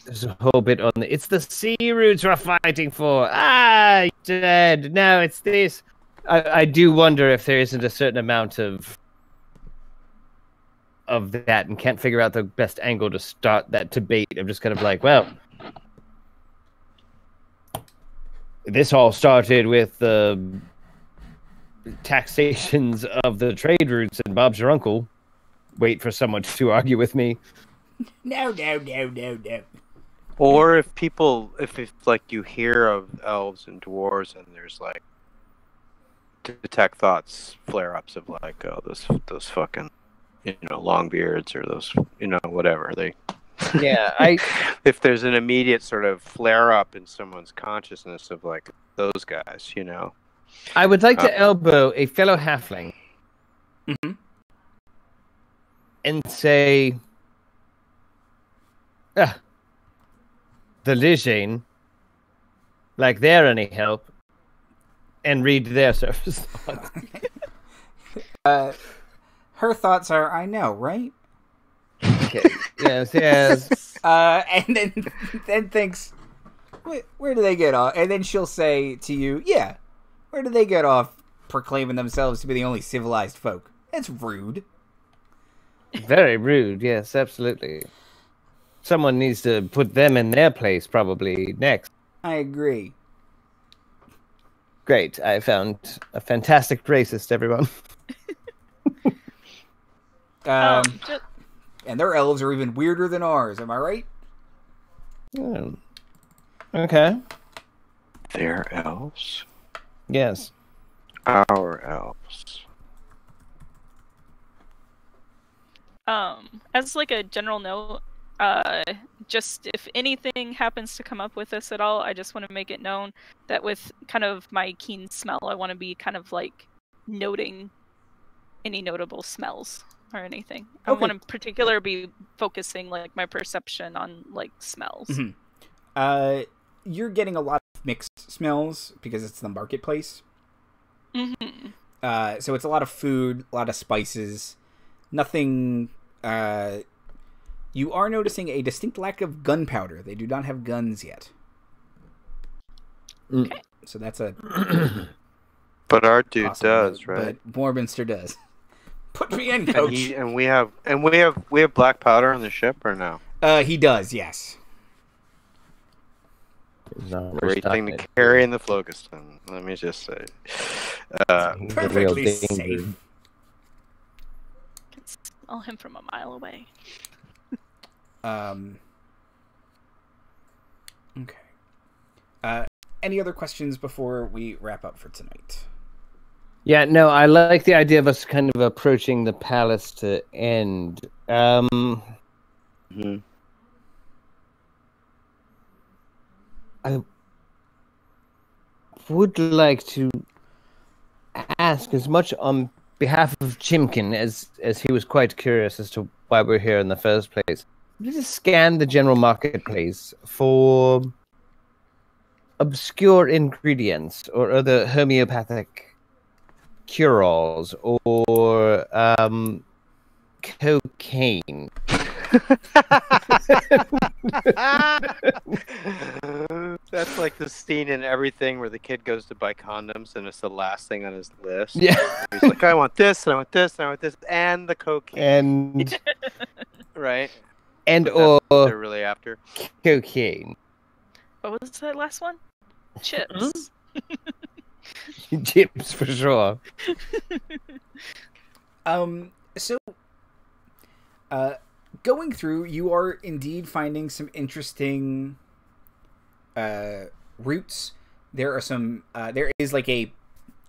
there's a whole bit on it's the sea roots we're fighting for. You're dead. No, it's this. I do wonder if there isn't a certain amount of that, and can't figure out the best angle to start that debate. I'm just kind of like, well, this all started with the taxations of the trade routes, and Bob's your uncle. Wait for someone to argue with me. No. Or if like you hear of elves and dwarves, and there's like detect thoughts, flare-ups of like, oh, those fucking, longbeards, or those, whatever they. Yeah, if there's an immediate sort of flare-up in someone's consciousness of like those guys, I would like to elbow a fellow halfling and say, the Ligiane, like they're any help, and read their surface thoughts. Her thoughts are, I know, right? Okay. Yes. And then thinks, where do they get off? And then she'll say to you, yeah, where do they get off proclaiming themselves to be the only civilized folk? It's rude. Very rude, yes, absolutely. Someone needs to put them in their place, probably, next. I agree. Great, I found a fantastic racist, everyone. And their elves are even weirder than ours, am I right? Okay. Their elves? Yes. Our elves. As like a general note, just if anything happens to come up with this at all, I just want to make it known that with kind of my keen smell, I want to be kind of like noting any notable smells or anything. I want to particularly be focusing like my perception on like smells. Mm-hmm. You're getting a lot of mixed smells because it's the marketplace. Mm-hmm. So it's a lot of food, a lot of spices, nothing. You are noticing a distinct lack of gunpowder. They do not have guns yet. Okay. So that's a. But our dude does, right? But Warminster does. Put me in, coach. And we have black powder on the ship, or no? He does, yes. Great thing to carry in the phlogiston. Let me just say. Perfectly safe. Can smell him from a mile away. Okay. Any other questions before we wrap up for tonight? Yeah, no, I like the idea of us kind of approaching the palace to end. I would like to ask as much on behalf of Chimken as he was quite curious as to why we're here in the first place. Just scan the general marketplace for obscure ingredients or other homeopathic cure-alls or cocaine. That's like the scene in Everything where the kid goes to buy condoms and it's the last thing on his list. Yeah. He's like, I want this, and I want this, and I want this, and the cocaine. And right? And But or that's what they're really after. cocaine. What was that last one? Chips. Chips for sure. So going through, you are indeed finding some interesting roots. There are some there is like a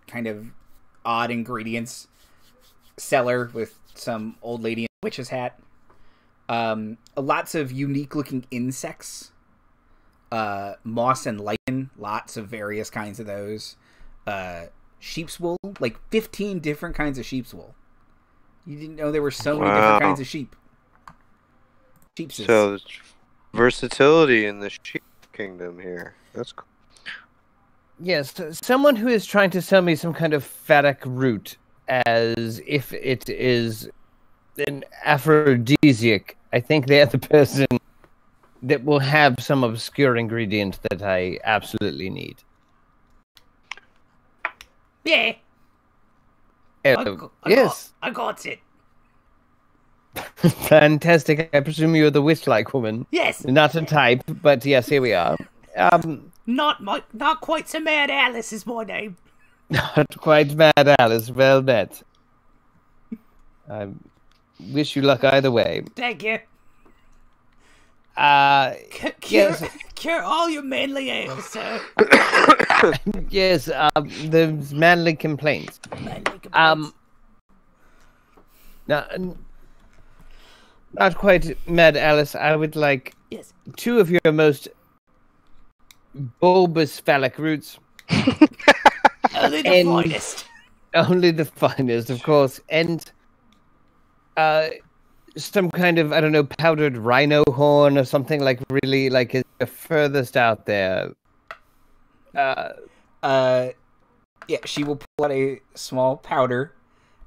kind of odd ingredients cellar with some old lady in a witch's hat. Lots of unique looking insects. Moss and lichen, lots of various kinds of those. Sheep's wool, like 15 different kinds of sheep's wool. You didn't know there were so many different kinds of sheep. Sheepses. So there's versatility in the sheep kingdom here. That's cool. Yes, someone who is trying to sell me some kind of phatic root as if it is an aphrodisiac. I think they are the person that will have some obscure ingredient that I absolutely need. Yeah. Yes. I got it. Fantastic. I presume you're the witch-like woman. Yes. Not a type, but yes, here we are. Not quite so mad. Alice is my name. Not quite mad, Alice. Well met. I wish you luck either way. Thank you. Yes. Cure all your manly ails, sir. Yes, the manly complaints. Now, not quite mad, Alice. I would like 2 of your most bulbous phallic roots. Only the finest. Only the finest, of course. And some kind of, I don't know, powdered rhino horn or something, like really, like is the furthest out there. Yeah, she will pull out a small powder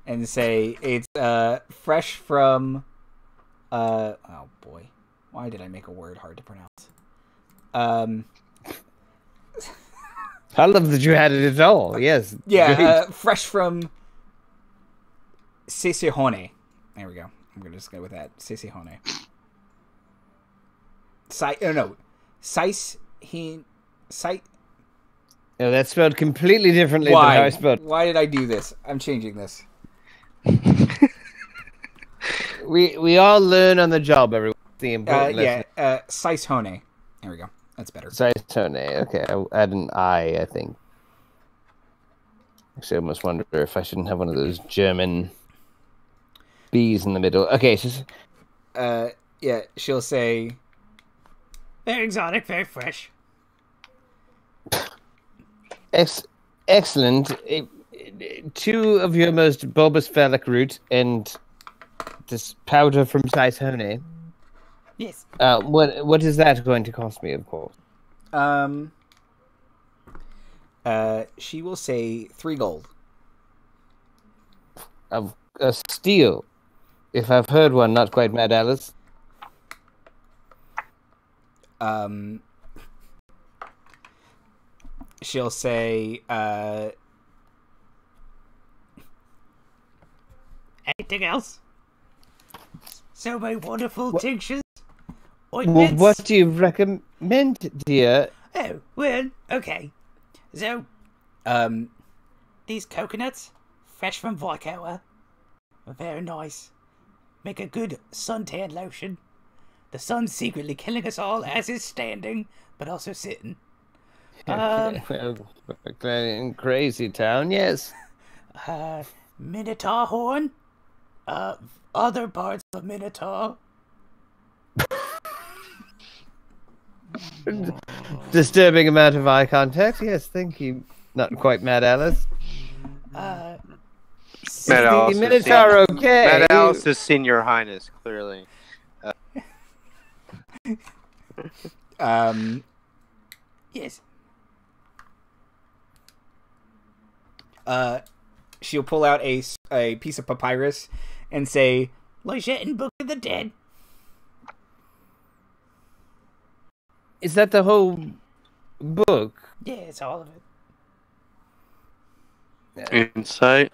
and say it's fresh from oh boy, why did I make a word hard to pronounce? I love that you had it at all. Yes. Yeah, fresh from Sesehone. There we go. I'm gonna just go with that. Sesehone. No, that's spelled completely differently Why? than how I spelled. Why did I do this? I'm changing this. We all learn on the job, everyone. The important lesson. Sisehone. There we go. That's better. Sisehone. Okay, I'll add an I think. Actually, I almost wonder if I shouldn't have one of those German B's in the middle. Okay, so... yeah, she'll say... Very exotic, very fresh. Excellent. 2 of your most bulbous phallic root and this powder from Sisehone. Yes. What is that going to cost me, of course? She will say 3 gold. A steal. If I've heard one, not quite mad, Alice. She'll say, anything else? So many wonderful tinctures. Well, what do you recommend, dear? Oh, well, okay. So, these coconuts, fresh from Voikoa, are very nice. Make a good suntan lotion. The sun's secretly killing us all as is standing, but also sitting. Well, in Crazy Town, yes. Minotaur horn. Other parts of Minotaur. Disturbing amount of eye contact. Yes, thank you. Not quite Mad Alice. Mad The Alice, Minotaur, okay. Mad Alice is Senior Highness, clearly. Yes. She'll pull out a piece of papyrus and say, Lejeton Book of the Dead. Is that the whole book? Yeah, it's all of it. Insight.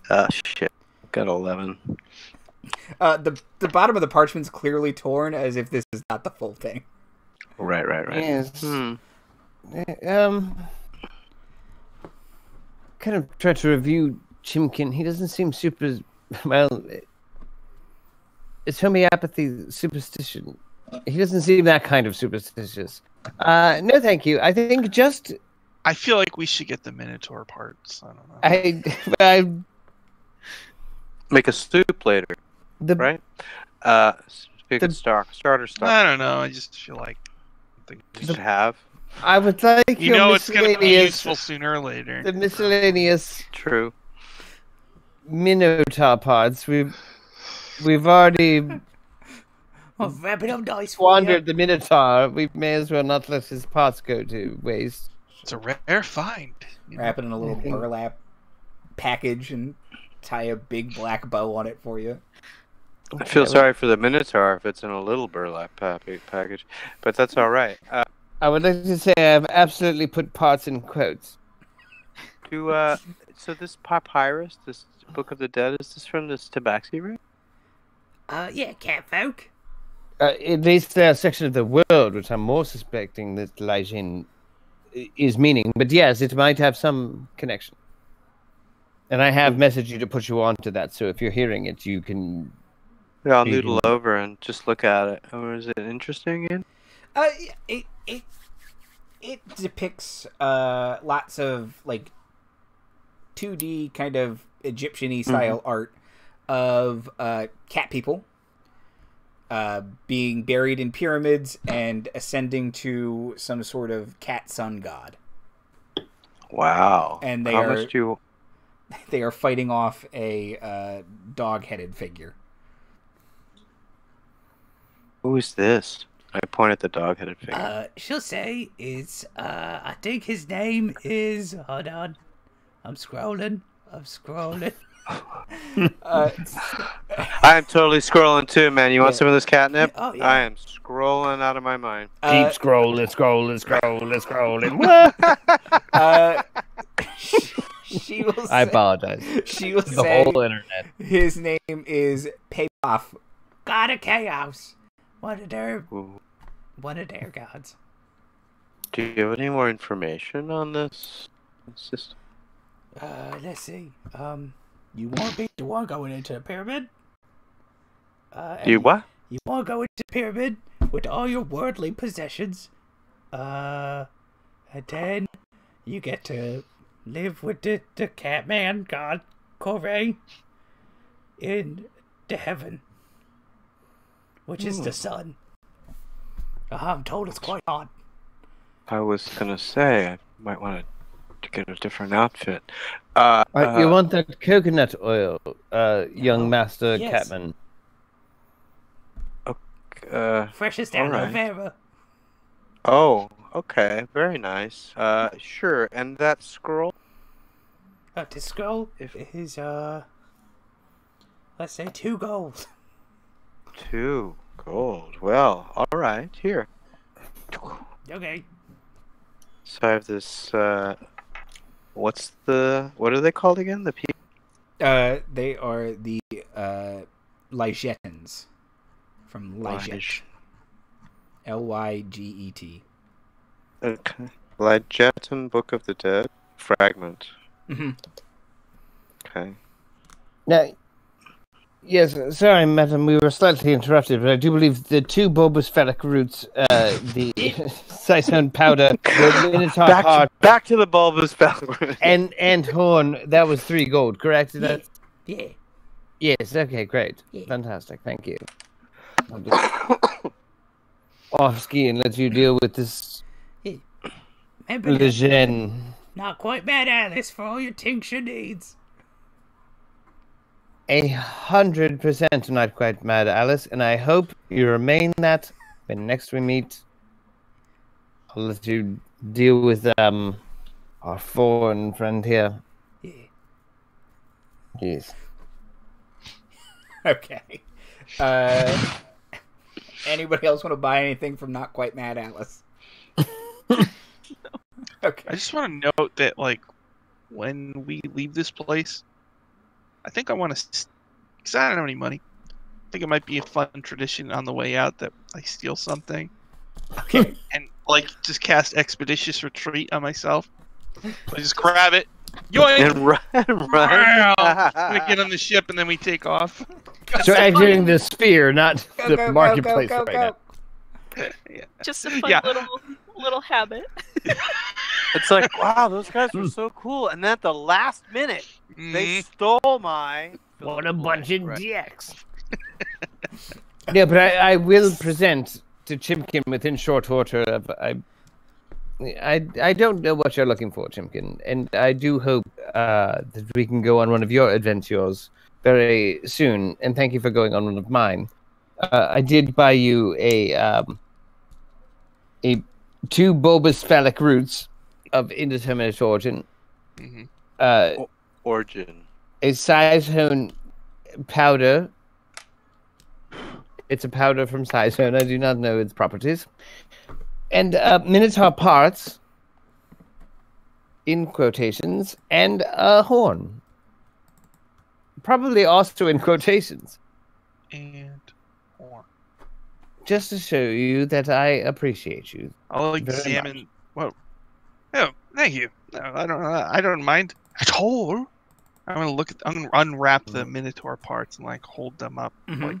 Ah, shit. Got 11. the bottom of the parchment's clearly torn, as if this is not the full thing. Right. Yes. Kind of try to review Chimken. He doesn't seem super... Well, it's homeopathy superstition. He doesn't seem that kind of superstitious. No, thank you. I think just... I feel like we should get the Minotaur parts. I don't know. I Make a soup later, right? Pick a starter stock. I don't know. I just feel like You should have. I would like it's going to be useful sooner or later. The miscellaneous True. Minotaur pods. We've already wrap it up nice. squandered the Minotaur. We may as well not let his parts go to waste. It's a rare find. Wrap it in a little burlap package and tie a big black bow on it for you. I feel sorry for the Minotaur if it's in a little burlap package, but that's all right. I would like to say I've absolutely put parts in quotes. So this papyrus, this Book of the Dead, is this from this Tabaxi, right? Yeah, catfolk. At least a section of the world, which I'm more suspecting that Lejeton is meaning. But yes, it might have some connection. And I have messaged you to put you on to that, so if you're hearing it, you can... Yeah, I'll noodle over and just look at it. Or is it interesting, Ian? It depicts lots of like 2D kind of Egyptian-y style art of cat people being buried in pyramids and ascending to some sort of cat sun god. Wow. And they are fighting off a dog-headed figure. Who is this? I point at the dog-headed figure. She'll say it's, I think his name is, hold on, I'm scrolling. I am totally scrolling too, man. You want some of this catnip? Oh, yeah. I am scrolling out of my mind. Keep scrolling. She will say, I apologize. She will The say whole internet. his name is Payoff. God of Chaos. One of their gods. Do you have any more information on this system? Let's see. You want to be the one going into the pyramid? You what? You want to go into the pyramid with all your worldly possessions. And then you get to live with the Catman God, Corey, in the heaven, which is the sun. I'm told it's quite hot. I was gonna say I might want to get a different outfit. You want that coconut oil, young master yes. Catman. Freshest aloe alright. vera. Oh, okay, very nice. Sure. And that scroll? The scroll is let's say 2 gold. 2 gold. Well, all right. Here. Okay. So I have this. What are they called again? The people. They are the Lejetons from Lejet. Lyget. Okay. Lygeton, Book of the Dead, fragment. Mm-hmm. Okay. Now, yes, sorry, madam, we were slightly interrupted, but I do believe the 2 bulbous phallic roots, the Sison powder, the Minotaur part, back to the bulbous phallic. and horn, that was 3 gold, correct? Yeah. That's... Yeah. Yes, okay, great. Yeah. Fantastic, thank you. I'll just off ski and let you deal with this Remember Lejeune. Not quite mad Alice for all your tincture needs. 100% not quite mad, Alice, and I hope you remain that when next we meet. I'll let you deal with our foreign friend here. Yeah. Yes. Okay. Anybody else want to buy anything from Not Quite Mad Alice? Okay. I just want to note that, like, when we leave this place, I think I want to, because I don't have any money. I think it might be a fun tradition on the way out that I steal something. Okay. And, like, just cast Expeditious Retreat on myself. I just grab it. Yoink! And run. We get on the ship and then we take off. So entering the sphere, not the marketplace go, right now. Yeah. Just a fun little habit. It's like, wow, those guys were so cool. And then at the last minute, they stole my... What a bunch of Right. dicks. Yeah, but I will present to Chimken within short order. I don't know what you're looking for, Chimken, and I do hope that we can go on one of your adventures very soon. And thank you for going on one of mine. I did buy you a 2 bulbous phallic roots of indeterminate origin. Mm-hmm. Origin. A Sizehone powder. It's a powder from Sizehone. I do not know its properties. And Minotaur parts, in quotations, and a horn. Probably also in quotations. And horn. Just to show you that I appreciate you. I'll Very examine. Well, oh, thank you. No, I don't mind at all. I'm gonna look at. I'm gonna unwrap the Minotaur parts and like hold them up. Like,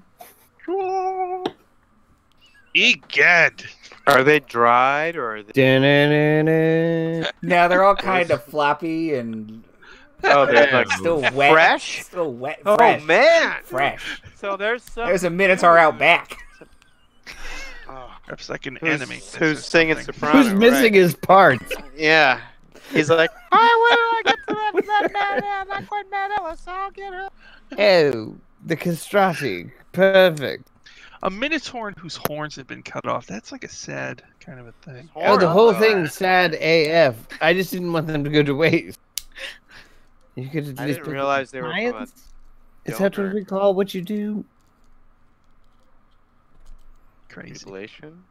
egad. Are they dried or are they... Da-na-na-na. Now they're all kind of floppy and Oh, they're like still wet. fresh? Still wet. Oh, Fresh. man! Fresh. So there's some... There's a Minotaur out back. Oh, Perhaps like an who's, enemy. who's singing soprano, Who's missing right? his parts? Yeah. He's like, oh, when do I get to that mad, not quite mad Alice, I'll get her. Oh, the castrati. Perfect. A Minotaur whose horns have been cut off. That's like a sad kind of a thing. Oh, the whole thing's sad AF. I just didn't want them to go to waste. You could at I least didn't pick realize they were from a science? Is that what donor. we call what you do? Crazy. Mutilation.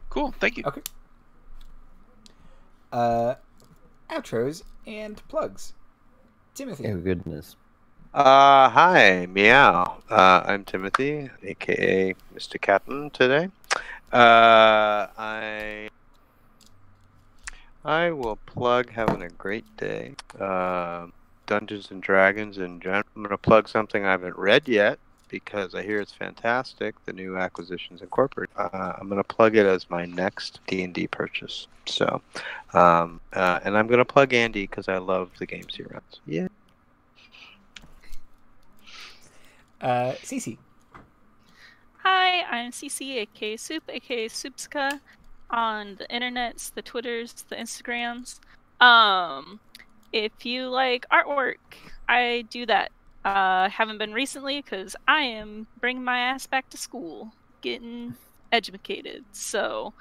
Cool. Thank you. Okay. Outros and plugs. Timothy. Oh, goodness. Hi, meow. I'm Timothy, aka Mr. Captain today. I will plug having a great day. Dungeons and Dragons in general. I'm gonna plug something I haven't read yet because I hear it's fantastic. The new Acquisitions Incorporated. I'm gonna plug it as my next D&D purchase. So, and I'm gonna plug Andy because I love the games he runs. Yeah. Cece. Hi, I'm Cece, aka Soup, aka Soupska, on the internets, the Twitters, the Instagrams. If you like artwork, I do that. Haven't been recently because I am bringing my ass back to school, getting educated. So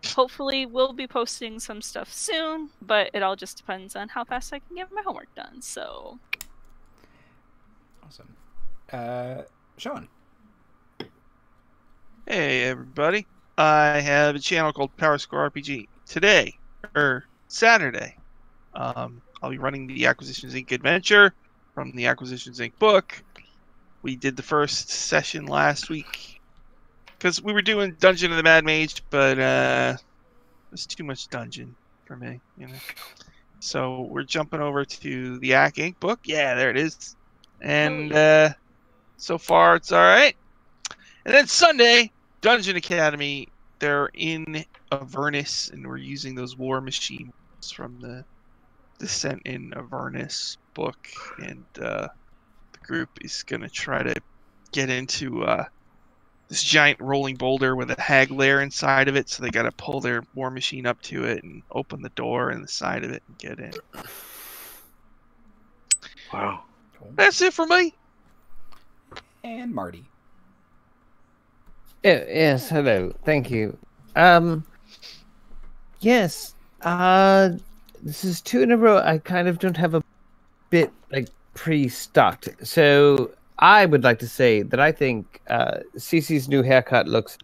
hopefully we'll be posting some stuff soon, but it all just depends on how fast I can get my homework done. So Awesome. Sean. Hey everybody. I have a channel called Power Score RPG. Today, Saturday, I'll be running the Acquisitions Inc. adventure from the Acquisitions Inc. book. We did the first session last week. because we were doing Dungeon of the Mad Mage, but it's too much dungeon for me, you know. So we're jumping over to the Ack Inc. book. Yeah, there it is. And so far it's all right. And then Sunday, Dungeon Academy. They're in Avernus, and we're using those war machines from the Descent in Avernus book, and the group is gonna try to get into this giant rolling boulder with a hag lair inside of it, so they gotta pull their war machine up to it and open the door in the side of it and get in. Wow. That's it for me. And Marty. Yes, hello. Thank you. Yes. This is 2 in a row. I kind of don't have a bit like pre-stocked. So I would like to say that I think Cece's new haircut looks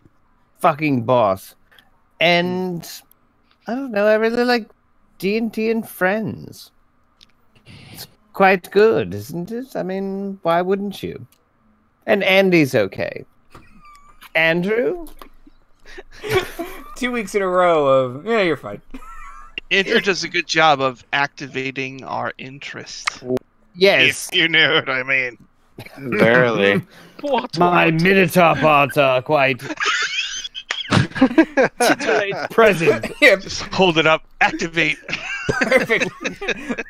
fucking boss. And I don't know, I really like D&D and Friends. It's quite good, isn't it? I mean, why wouldn't you? And Andy's okay. Andrew? 2 weeks in a row of, yeah, you're fine. Andrew does a good job of activating our interest. Yes. If you know what I mean. Barely. My Minotaur parts are quite present. Yeah, Just hold it up. Activate. perfect.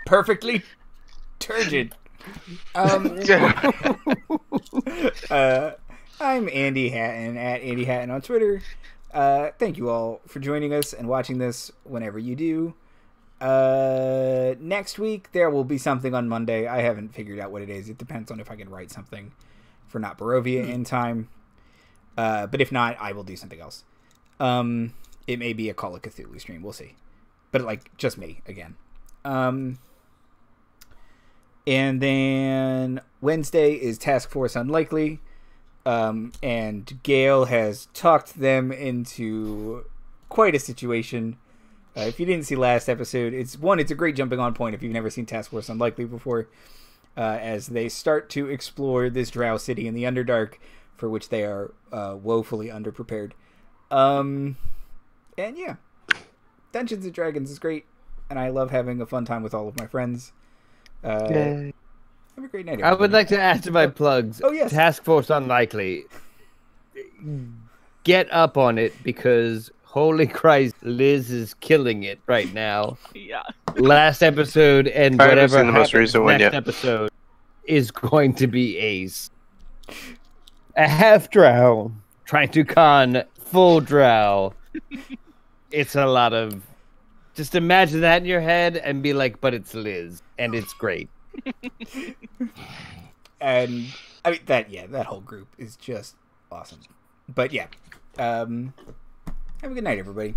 Perfectly turgid. I'm Andy Hatton at Andy Hatton on Twitter. Thank you all for joining us and watching this whenever you do. Next week there will be something on Monday. I haven't figured out what it is. It depends on if I can write something for Not Barovia in time. But if not, I will do something else. It may be a Call of Cthulhu stream. We'll see. But like just me again. And then Wednesday is Task Force Unlikely. And Gail has talked them into quite a situation. If you didn't see last episode, it's a great jumping on point if you've never seen Task Force Unlikely before, as they start to explore this drow city in the Underdark, for which they are woefully underprepared. And yeah, Dungeons and Dragons is great, and I love having a fun time with all of my friends. Have a great night, everybody. I would like to add to my plugs. Oh, yes. Task Force Unlikely. Get up on it, because holy Christ, Liz is killing it right now. Yeah. Last episode and I haven't whatever seen the most happens recent one next yet. episode is going to be ace. A half drow trying to con full drow. It's a lot of... Just imagine that in your head and be like, but it's Liz, and it's great. And I mean that whole group is just awesome. But yeah, have a good night, everybody.